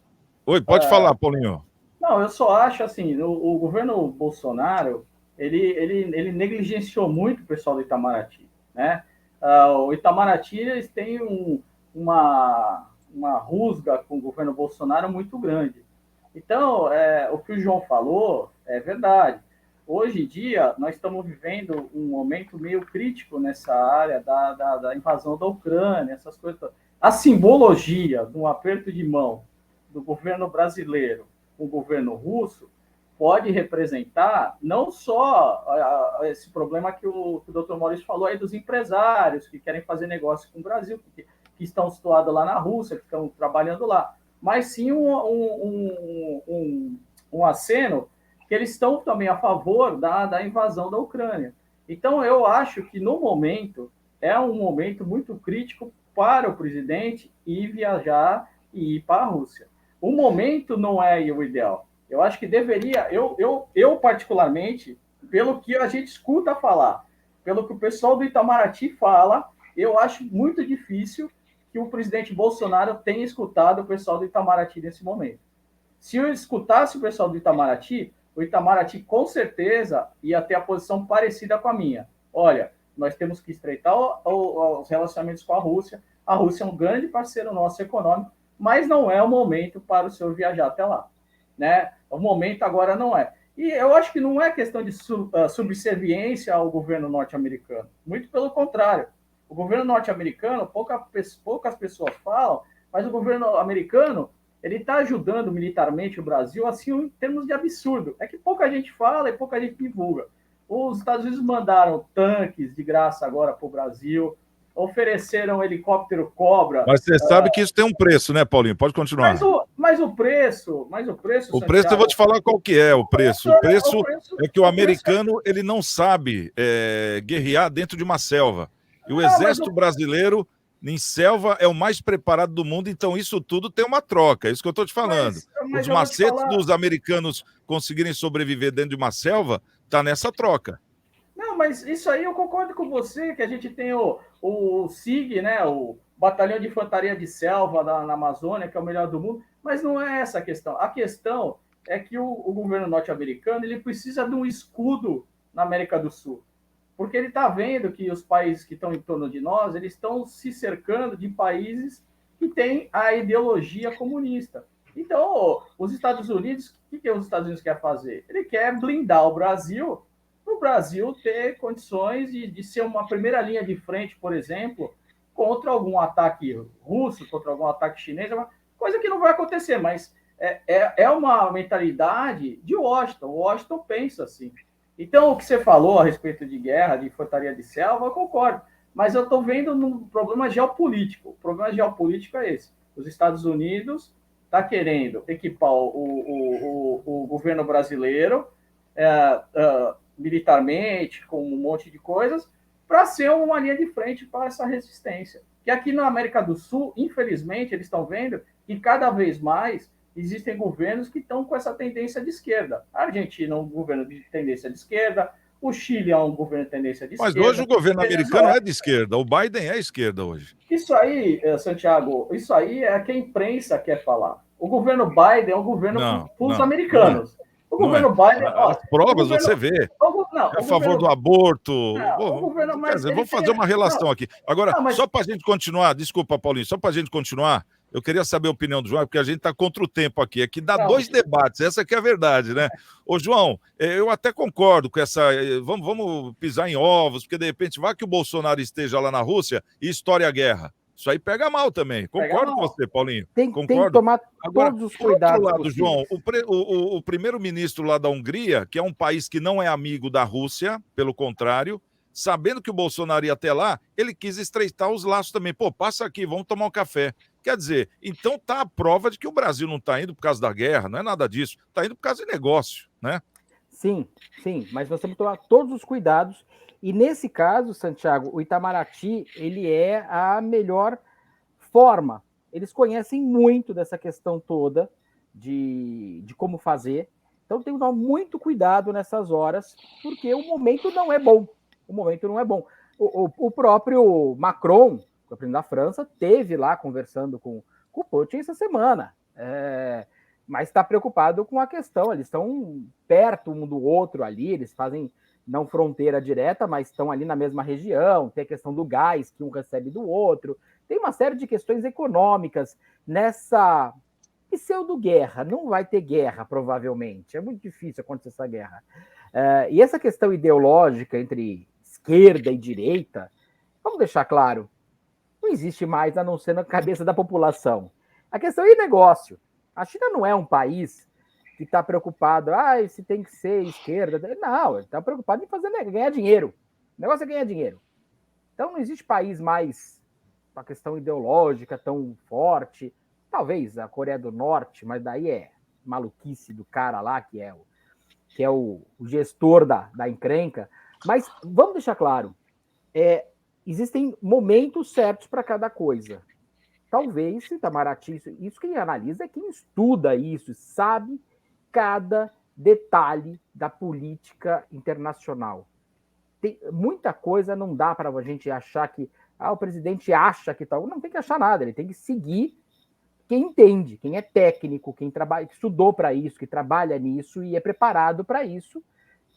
Oi, pode falar, Paulinho. Não, eu só acho assim, o governo Bolsonaro, ele negligenciou muito o pessoal do Itamaraty, né? O Itamaraty, eles têm uma rusga com o governo Bolsonaro muito grande. Então, o que o João falou é verdade. Hoje em dia, nós estamos vivendo um momento meio crítico nessa área da invasão da Ucrânia, essas coisas. A simbologia de um aperto de mão do governo brasileiro com o governo russo pode representar não só esse problema que o Dr. Maurício falou aí dos empresários que querem fazer negócio com o Brasil, que estão situados lá na Rússia, que estão trabalhando lá, mas sim um aceno que eles estão também a favor da invasão da Ucrânia. Então, eu acho que, no momento, é um momento muito crítico para o presidente ir viajar e ir para a Rússia. O momento não é o ideal. Eu acho que deveria, eu particularmente, pelo que a gente escuta falar, pelo que o pessoal do Itamaraty fala, eu acho muito difícil que o presidente Bolsonaro tenha escutado o pessoal do Itamaraty nesse momento. Se eu escutasse o pessoal do Itamaraty, o Itamaraty com certeza ia ter a posição parecida com a minha. Olha, nós temos que estreitar os relacionamentos com a Rússia, A Rússia é um grande parceiro nosso econômico, mas não é o momento para o senhor viajar até lá, né? O momento agora não é. E eu acho que não é questão de subserviência ao governo norte-americano. Muito pelo contrário. O governo norte-americano, poucas pessoas falam, mas o governo americano ele está ajudando militarmente o Brasil assim em termos de absurdo. É que pouca gente fala e pouca gente divulga. Os Estados Unidos mandaram tanques de graça agora para o Brasil, ofereceram helicóptero Cobra. Mas você sabe que isso tem um preço, né, Paulinho? Pode continuar. Mas o preço, o preço eu vou te falar qual que é o preço. O preço é que o americano ele não sabe guerrear dentro de uma selva. E o exército brasileiro em selva é o mais preparado do mundo, então isso tudo tem uma troca, é isso que eu estou te falando. Os macetes dos americanos conseguirem sobreviver dentro de uma selva, tá nessa troca. Não, mas isso aí eu concordo com você, que a gente tem o SIG, né, o Batalhão de Infantaria de Selva na Amazônia, que é o melhor do mundo, mas não é essa a questão. A questão é que o governo norte-americano ele precisa de um escudo na América do Sul. Porque ele está vendo que os países que estão em torno de nós, eles estão se cercando de países que têm a ideologia comunista. Então, os Estados Unidos, o que os Estados Unidos quer fazer? Ele quer blindar o Brasil, para o Brasil ter condições de ser uma primeira linha de frente, por exemplo, contra algum ataque russo, contra algum ataque chinês, coisa que não vai acontecer, mas é uma mentalidade de Washington. Washington pensa assim. Então, o que você falou a respeito de guerra, de infantaria de selva, eu concordo. Mas eu estou vendo um problema geopolítico. O problema geopolítico é esse. Os Estados Unidos está querendo equipar o governo brasileiro militarmente, com um monte de coisas, para ser uma linha de frente para essa resistência. Que aqui na América do Sul, infelizmente, eles estão vendo que cada vez mais existem governos que estão com essa tendência de esquerda. A Argentina é um governo de tendência de esquerda, o Chile é um governo de tendência de esquerda. Mas hoje o governo americano é de esquerda, o Biden é esquerda hoje. Isso aí, Santiago, isso aí é que a imprensa quer falar. O governo Biden é um governo para os americanos. O governo Biden... As provas você vê. É a favor do aborto. Quer dizer, vamos fazer uma relação aqui. Agora, só para a gente continuar, desculpa, Paulinho, só para a gente continuar, eu queria saber a opinião do João, porque a gente está contra o tempo aqui. É que dá dois debates, essa que é a verdade, né? Ô, João, eu até concordo com essa... Vamos pisar em ovos, porque de repente vai que o Bolsonaro esteja lá na Rússia e estoure a guerra. Isso aí pega mal também. Concordo com você, Paulinho. Tem que tomar todos os cuidados. Por outro lado, João, o primeiro-ministro lá da Hungria, que é um país que não é amigo da Rússia, pelo contrário, sabendo que o Bolsonaro ia até lá, ele quis estreitar os laços também. Pô, passa aqui, vamos tomar um café. Quer dizer, então tá a prova de que o Brasil não está indo por causa da guerra, não é nada disso. Está indo por causa de negócio, né? Sim, mas nós temos que tomar todos os cuidados. E nesse caso, Santiago, o Itamaraty, ele é a melhor forma. Eles conhecem muito dessa questão toda de como fazer. Então tem que tomar muito cuidado nessas horas, porque o momento não é bom. O momento não é bom. O próprio Macron, o presidente da França, teve lá conversando com o Putin essa semana. Mas está preocupado com a questão. Eles estão perto um do outro ali, eles fazem não fronteira direta, mas estão ali na mesma região. Tem a questão do gás que um recebe do outro. Tem uma série de questões econômicas nessa pseudo-guerra. Não vai ter guerra, provavelmente. É muito difícil acontecer essa guerra. E essa questão ideológica entre esquerda e direita, vamos deixar claro, não existe mais a não ser na cabeça da população. A questão é negócio. A China não é um país que está preocupado, se tem que ser esquerda. Não, ele está preocupado em ganhar dinheiro. O negócio é ganhar dinheiro. Então não existe país mais com a questão ideológica tão forte. Talvez a Coreia do Norte, mas daí é maluquice do cara lá, que é o gestor da encrenca. Mas vamos deixar claro, existem momentos certos para cada coisa. Talvez, Itamaraty, isso quem analisa é quem estuda isso, sabe cada detalhe da política internacional. Tem muita coisa, não dá para a gente achar que o presidente acha que tal. Não tem que achar nada, ele tem que seguir quem entende, quem é técnico, quem trabalha, que estudou para isso, que trabalha nisso e é preparado para isso,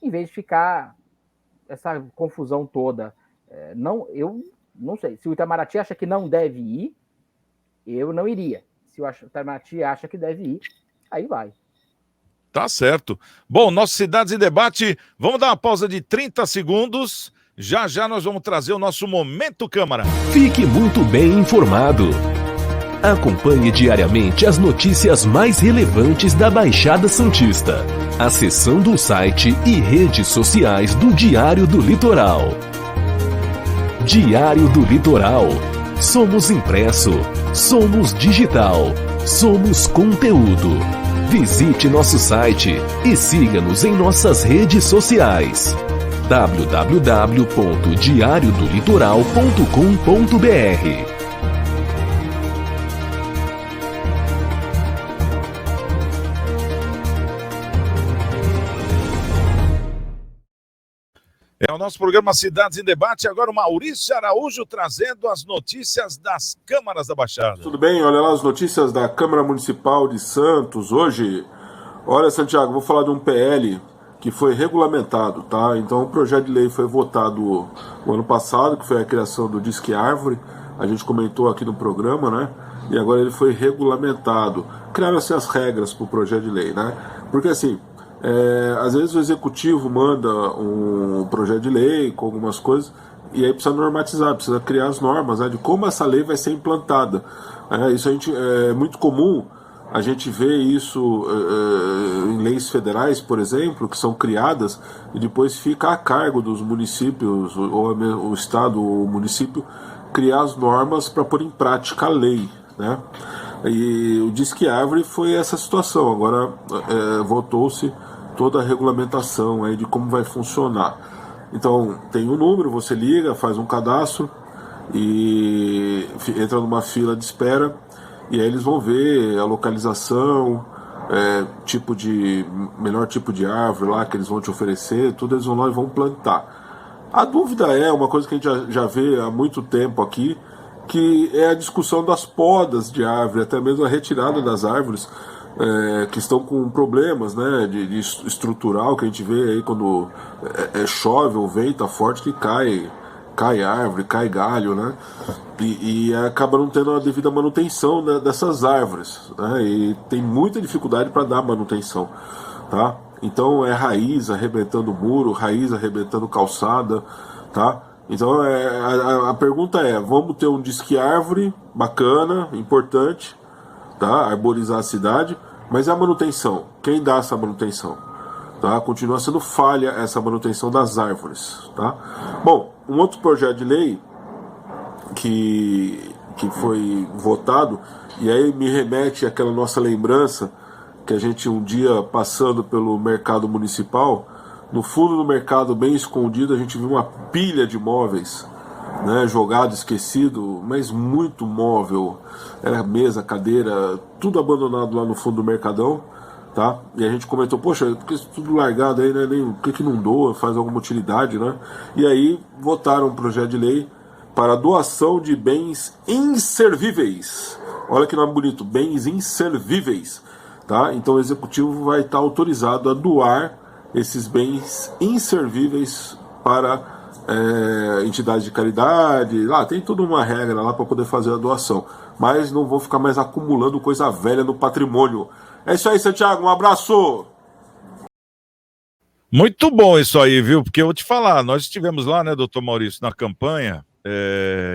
em vez de ficar essa confusão toda. não sei. Se o Itamaraty acha que não deve ir, eu não iria. Se o Itamaraty acha que deve ir, aí vai. Tá certo. Bom, nosso Cidades em Debate, vamos dar uma pausa de 30 segundos. Já já nós vamos trazer o nosso Momento Câmara. Fique muito bem informado. Acompanhe diariamente as notícias mais relevantes da Baixada Santista, acessando o site e redes sociais do Diário do Litoral. Diário do Litoral. Somos impresso, somos digital, somos conteúdo. Visite nosso site e siga-nos em nossas redes sociais. www.diariodolitoral.com.br. É o nosso programa Cidades em Debate. Agora o Maurício Araújo trazendo as notícias das câmaras da Baixada. Tudo bem? Olha lá as notícias da Câmara Municipal de Santos. Hoje, olha, Santiago, vou falar de um PL que foi regulamentado, tá? Então o projeto de lei foi votado o ano passado, que foi a criação do Disque Árvore. A gente comentou aqui no programa, né? E agora ele foi regulamentado. Criaram-se as regras para o projeto de lei, né? Porque assim, às vezes o executivo manda um projeto de lei com algumas coisas e aí precisa normatizar, precisa criar as normas, né, de como essa lei vai ser implantada. Isso é muito comum, a gente vê isso em leis federais, por exemplo, que são criadas e depois fica a cargo dos municípios, ou o estado ou o município, criar as normas para pôr em prática a lei, né? E o Disque Árvore foi essa situação. Agora voltou-se toda a regulamentação aí de como vai funcionar. Então tem um número, você liga, faz um cadastro e entra numa fila de espera e aí eles vão ver a localização, melhor tipo de árvore lá que eles vão te oferecer, tudo eles vão lá e vão plantar. A dúvida é uma coisa que a gente já vê há muito tempo aqui, que é a discussão das podas de árvore, até mesmo a retirada das árvores que estão com problemas, né, de estrutural, que a gente vê aí quando chove ou venta forte, que cai árvore, cai galho, né, e acaba não tendo a devida manutenção, né, dessas árvores, né, e tem muita dificuldade para dar manutenção, tá? Então é raiz arrebentando muro, raiz arrebentando calçada, tá? Então a pergunta é, vamos ter um Disque Árvore bacana, importante, tá? Arborizar a cidade, mas e a manutenção? Quem dá essa manutenção? Tá? Continua sendo falha essa manutenção das árvores, tá? Bom, um outro projeto de lei que foi votado, e aí me remete àquela nossa lembrança que a gente um dia passando pelo mercado municipal, no fundo do mercado, bem escondido, a gente viu uma pilha de móveis, né, jogado, esquecido, mas muito móvel. Era mesa, cadeira, tudo abandonado lá no fundo do mercadão, tá? E a gente comentou, poxa, porque isso tudo largado aí, né? Por que não doa, faz alguma utilidade, né? E aí votaram um projeto de lei para doação de bens inservíveis. Olha que nome bonito, bens inservíveis, tá? Então o executivo vai estar autorizado a doar esses bens inservíveis para entidades de caridade. Lá tem toda uma regra lá para poder fazer a doação, mas não vão ficar mais acumulando coisa velha no patrimônio. É isso aí, Santiago, um abraço! Muito bom isso aí, viu? Porque eu vou te falar, nós estivemos lá, né, doutor Maurício, na campanha,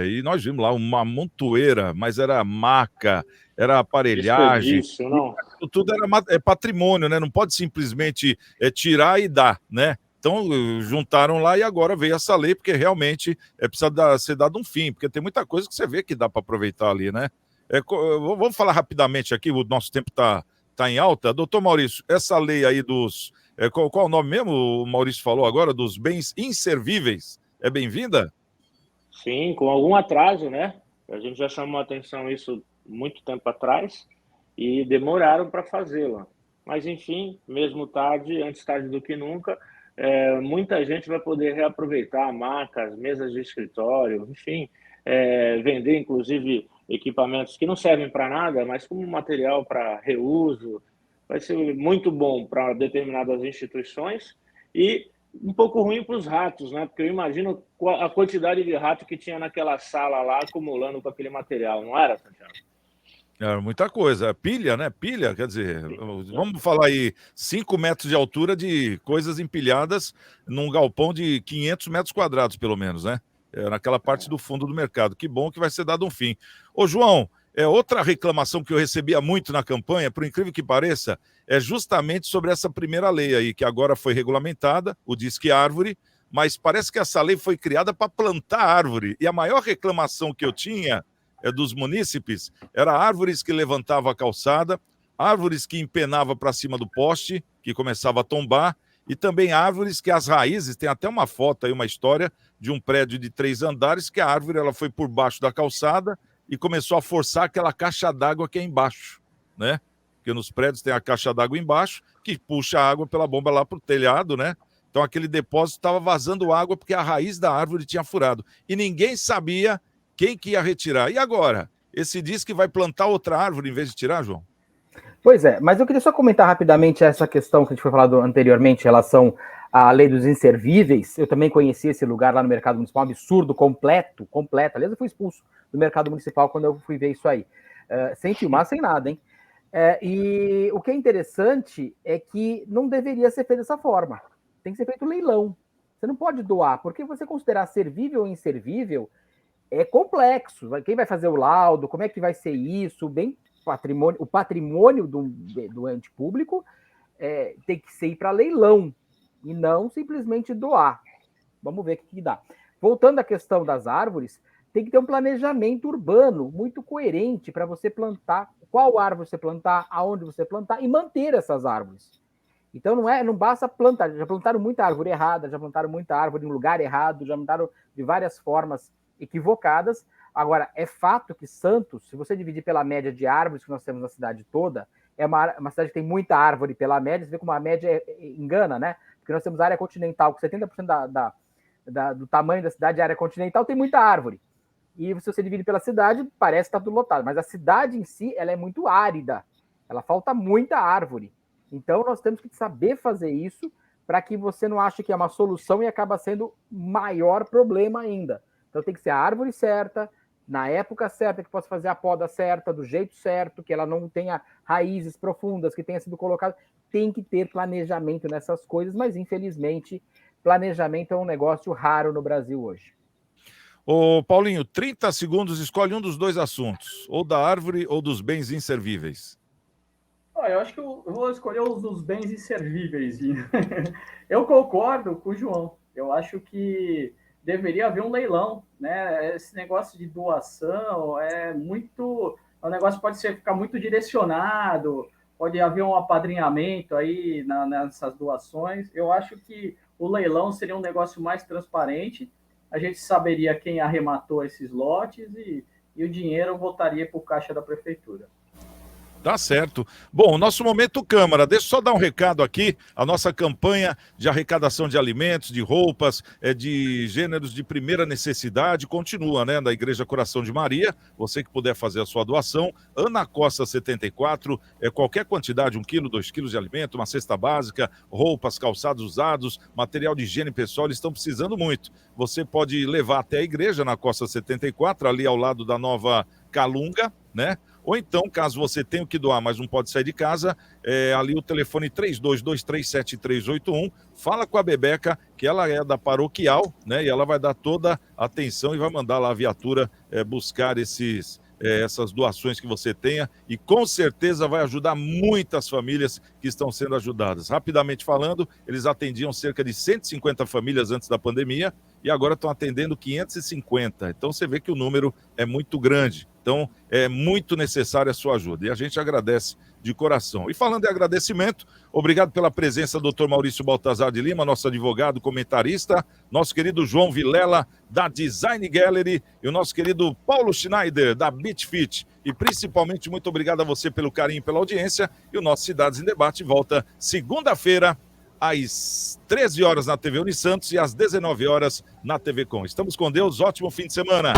e nós vimos lá uma montoeira, mas era maca, era aparelhagem, não. tudo era patrimônio, né? Não pode simplesmente tirar e dar, né? Então juntaram lá e agora veio essa lei, porque realmente precisa ser dado um fim, porque tem muita coisa que você vê que dá para aproveitar ali, né? Vamos falar rapidamente aqui, o nosso tempo tá em alta. Doutor Maurício, essa lei aí dos... qual o nome mesmo, o Maurício falou agora, dos bens inservíveis, é bem-vinda? Sim, com algum atraso, né? A gente já chamou a atenção isso muito tempo atrás e demoraram para fazê-la. Mas, enfim, mesmo tarde, antes tarde do que nunca, muita gente vai poder reaproveitar macas, mesas de escritório, enfim, vender, inclusive, equipamentos que não servem para nada, mas como material para reuso. Vai ser muito bom para determinadas instituições e um pouco ruim para os ratos, né? Porque eu imagino a quantidade de rato que tinha naquela sala lá, acumulando com aquele material, não era, Santiago? Era muita coisa. Pilha, né? Pilha, quer dizer, vamos falar aí, 5 metros de altura de coisas empilhadas num galpão de 500 metros quadrados, pelo menos, né? Naquela parte do fundo do mercado. Que bom que vai ser dado um fim. Ô, João, outra reclamação que eu recebia muito na campanha, por incrível que pareça, é justamente sobre essa primeira lei aí, que agora foi regulamentada, o Disque Árvore, mas parece que essa lei foi criada para plantar árvore. E a maior reclamação que eu tinha dos munícipes era árvores que levantavam a calçada, árvores que empenavam para cima do poste, que começava a tombar, e também árvores que as raízes, tem até uma foto aí, uma história de um prédio de 3 andares, que a árvore ela foi por baixo da calçada e começou a forçar aquela caixa d'água que é embaixo, né? Porque nos prédios tem a caixa d'água embaixo, que puxa a água pela bomba lá para o telhado, né? Então aquele depósito estava vazando água porque a raiz da árvore tinha furado. E ninguém sabia quem que ia retirar. E agora? Esse diz que vai plantar outra árvore em vez de tirar, João? Pois é, mas eu queria só comentar rapidamente essa questão que a gente foi falado anteriormente em relação à lei dos inservíveis. Eu também conheci esse lugar lá no mercado municipal, um absurdo, completo. Aliás, eu fui expulso do mercado municipal quando eu fui ver isso aí. Sem filmar, sem nada, hein? E o que é interessante é que não deveria ser feito dessa forma. Tem que ser feito leilão. Você não pode doar, porque você considerar servível ou inservível é complexo. Quem vai fazer o laudo? Como é que vai ser isso? O patrimônio do ente público tem que ser ir para leilão e não simplesmente doar. Vamos ver o que dá. Voltando à questão das árvores, tem que ter um planejamento urbano muito coerente para você plantar, qual árvore você plantar, aonde você plantar e manter essas árvores. Então não basta plantar, já plantaram muita árvore errada, já plantaram muita árvore em lugar errado, já plantaram de várias formas equivocadas. Agora, é fato que Santos, se você dividir pela média de árvores que nós temos na cidade toda, é uma cidade que tem muita árvore pela média, você vê como a média engana, né? Porque nós temos área continental, que 70% do tamanho da cidade é área continental, tem muita árvore. E se você divide pela cidade, parece que está tudo lotado. Mas a cidade em si, ela é muito árida. Ela falta muita árvore. Então, nós temos que saber fazer isso para que você não ache que é uma solução e acaba sendo maior problema ainda. Então, tem que ser a árvore certa, na época certa, que possa fazer a poda certa, do jeito certo, que ela não tenha raízes profundas, que tenha sido colocada. Tem que ter planejamento nessas coisas, mas, infelizmente, planejamento é um negócio raro no Brasil hoje. Ô, Paulinho, 30 segundos, escolhe um dos dois assuntos, ou da árvore ou dos bens inservíveis. Eu acho que eu vou escolher os dos bens inservíveis. Eu concordo com o João. Eu acho que deveria haver um leilão, né? Esse negócio de doação o negócio pode ficar muito direcionado, pode haver um apadrinhamento aí nessas doações. Eu acho que o leilão seria um negócio mais transparente, a gente saberia quem arrematou esses lotes e o dinheiro voltaria para o caixa da prefeitura. Tá certo. Bom, nosso Momento Câmara, deixa eu só dar um recado aqui, a nossa campanha de arrecadação de alimentos, de roupas, de gêneros de primeira necessidade, continua, né, da Igreja Coração de Maria, você que puder fazer a sua doação, Ana Costa 74, qualquer quantidade, 1 quilo, 2 quilos de alimento, uma cesta básica, roupas, calçados usados, material de higiene pessoal, eles estão precisando muito. Você pode levar até a igreja na Costa 74, ali ao lado da Nova Calunga, né? Ou então, caso você tenha que doar, mas não pode sair de casa, ali o telefone 32237381, fala com a Bebeca, que ela é da paroquial, né? E ela vai dar toda a atenção e vai mandar lá a viatura buscar essas doações que você tenha e com certeza vai ajudar muitas famílias que estão sendo ajudadas. Rapidamente falando, eles atendiam cerca de 150 famílias antes da pandemia e agora estão atendendo 550. Então você vê que o número é muito grande. Então é muito necessária a sua ajuda e a gente agradece de coração. E falando em agradecimento, obrigado pela presença do Dr. Maurício Baltazar de Lima, nosso advogado, comentarista, nosso querido João Vilela, da Design Gallery, e o nosso querido Paulo Schneider, da Beach Fit. E principalmente muito obrigado a você pelo carinho e pela audiência. E o nosso Cidades em Debate volta segunda-feira, às 13 horas na TV Unisantos e às 19 horas na TV Com. Estamos com Deus, ótimo fim de semana.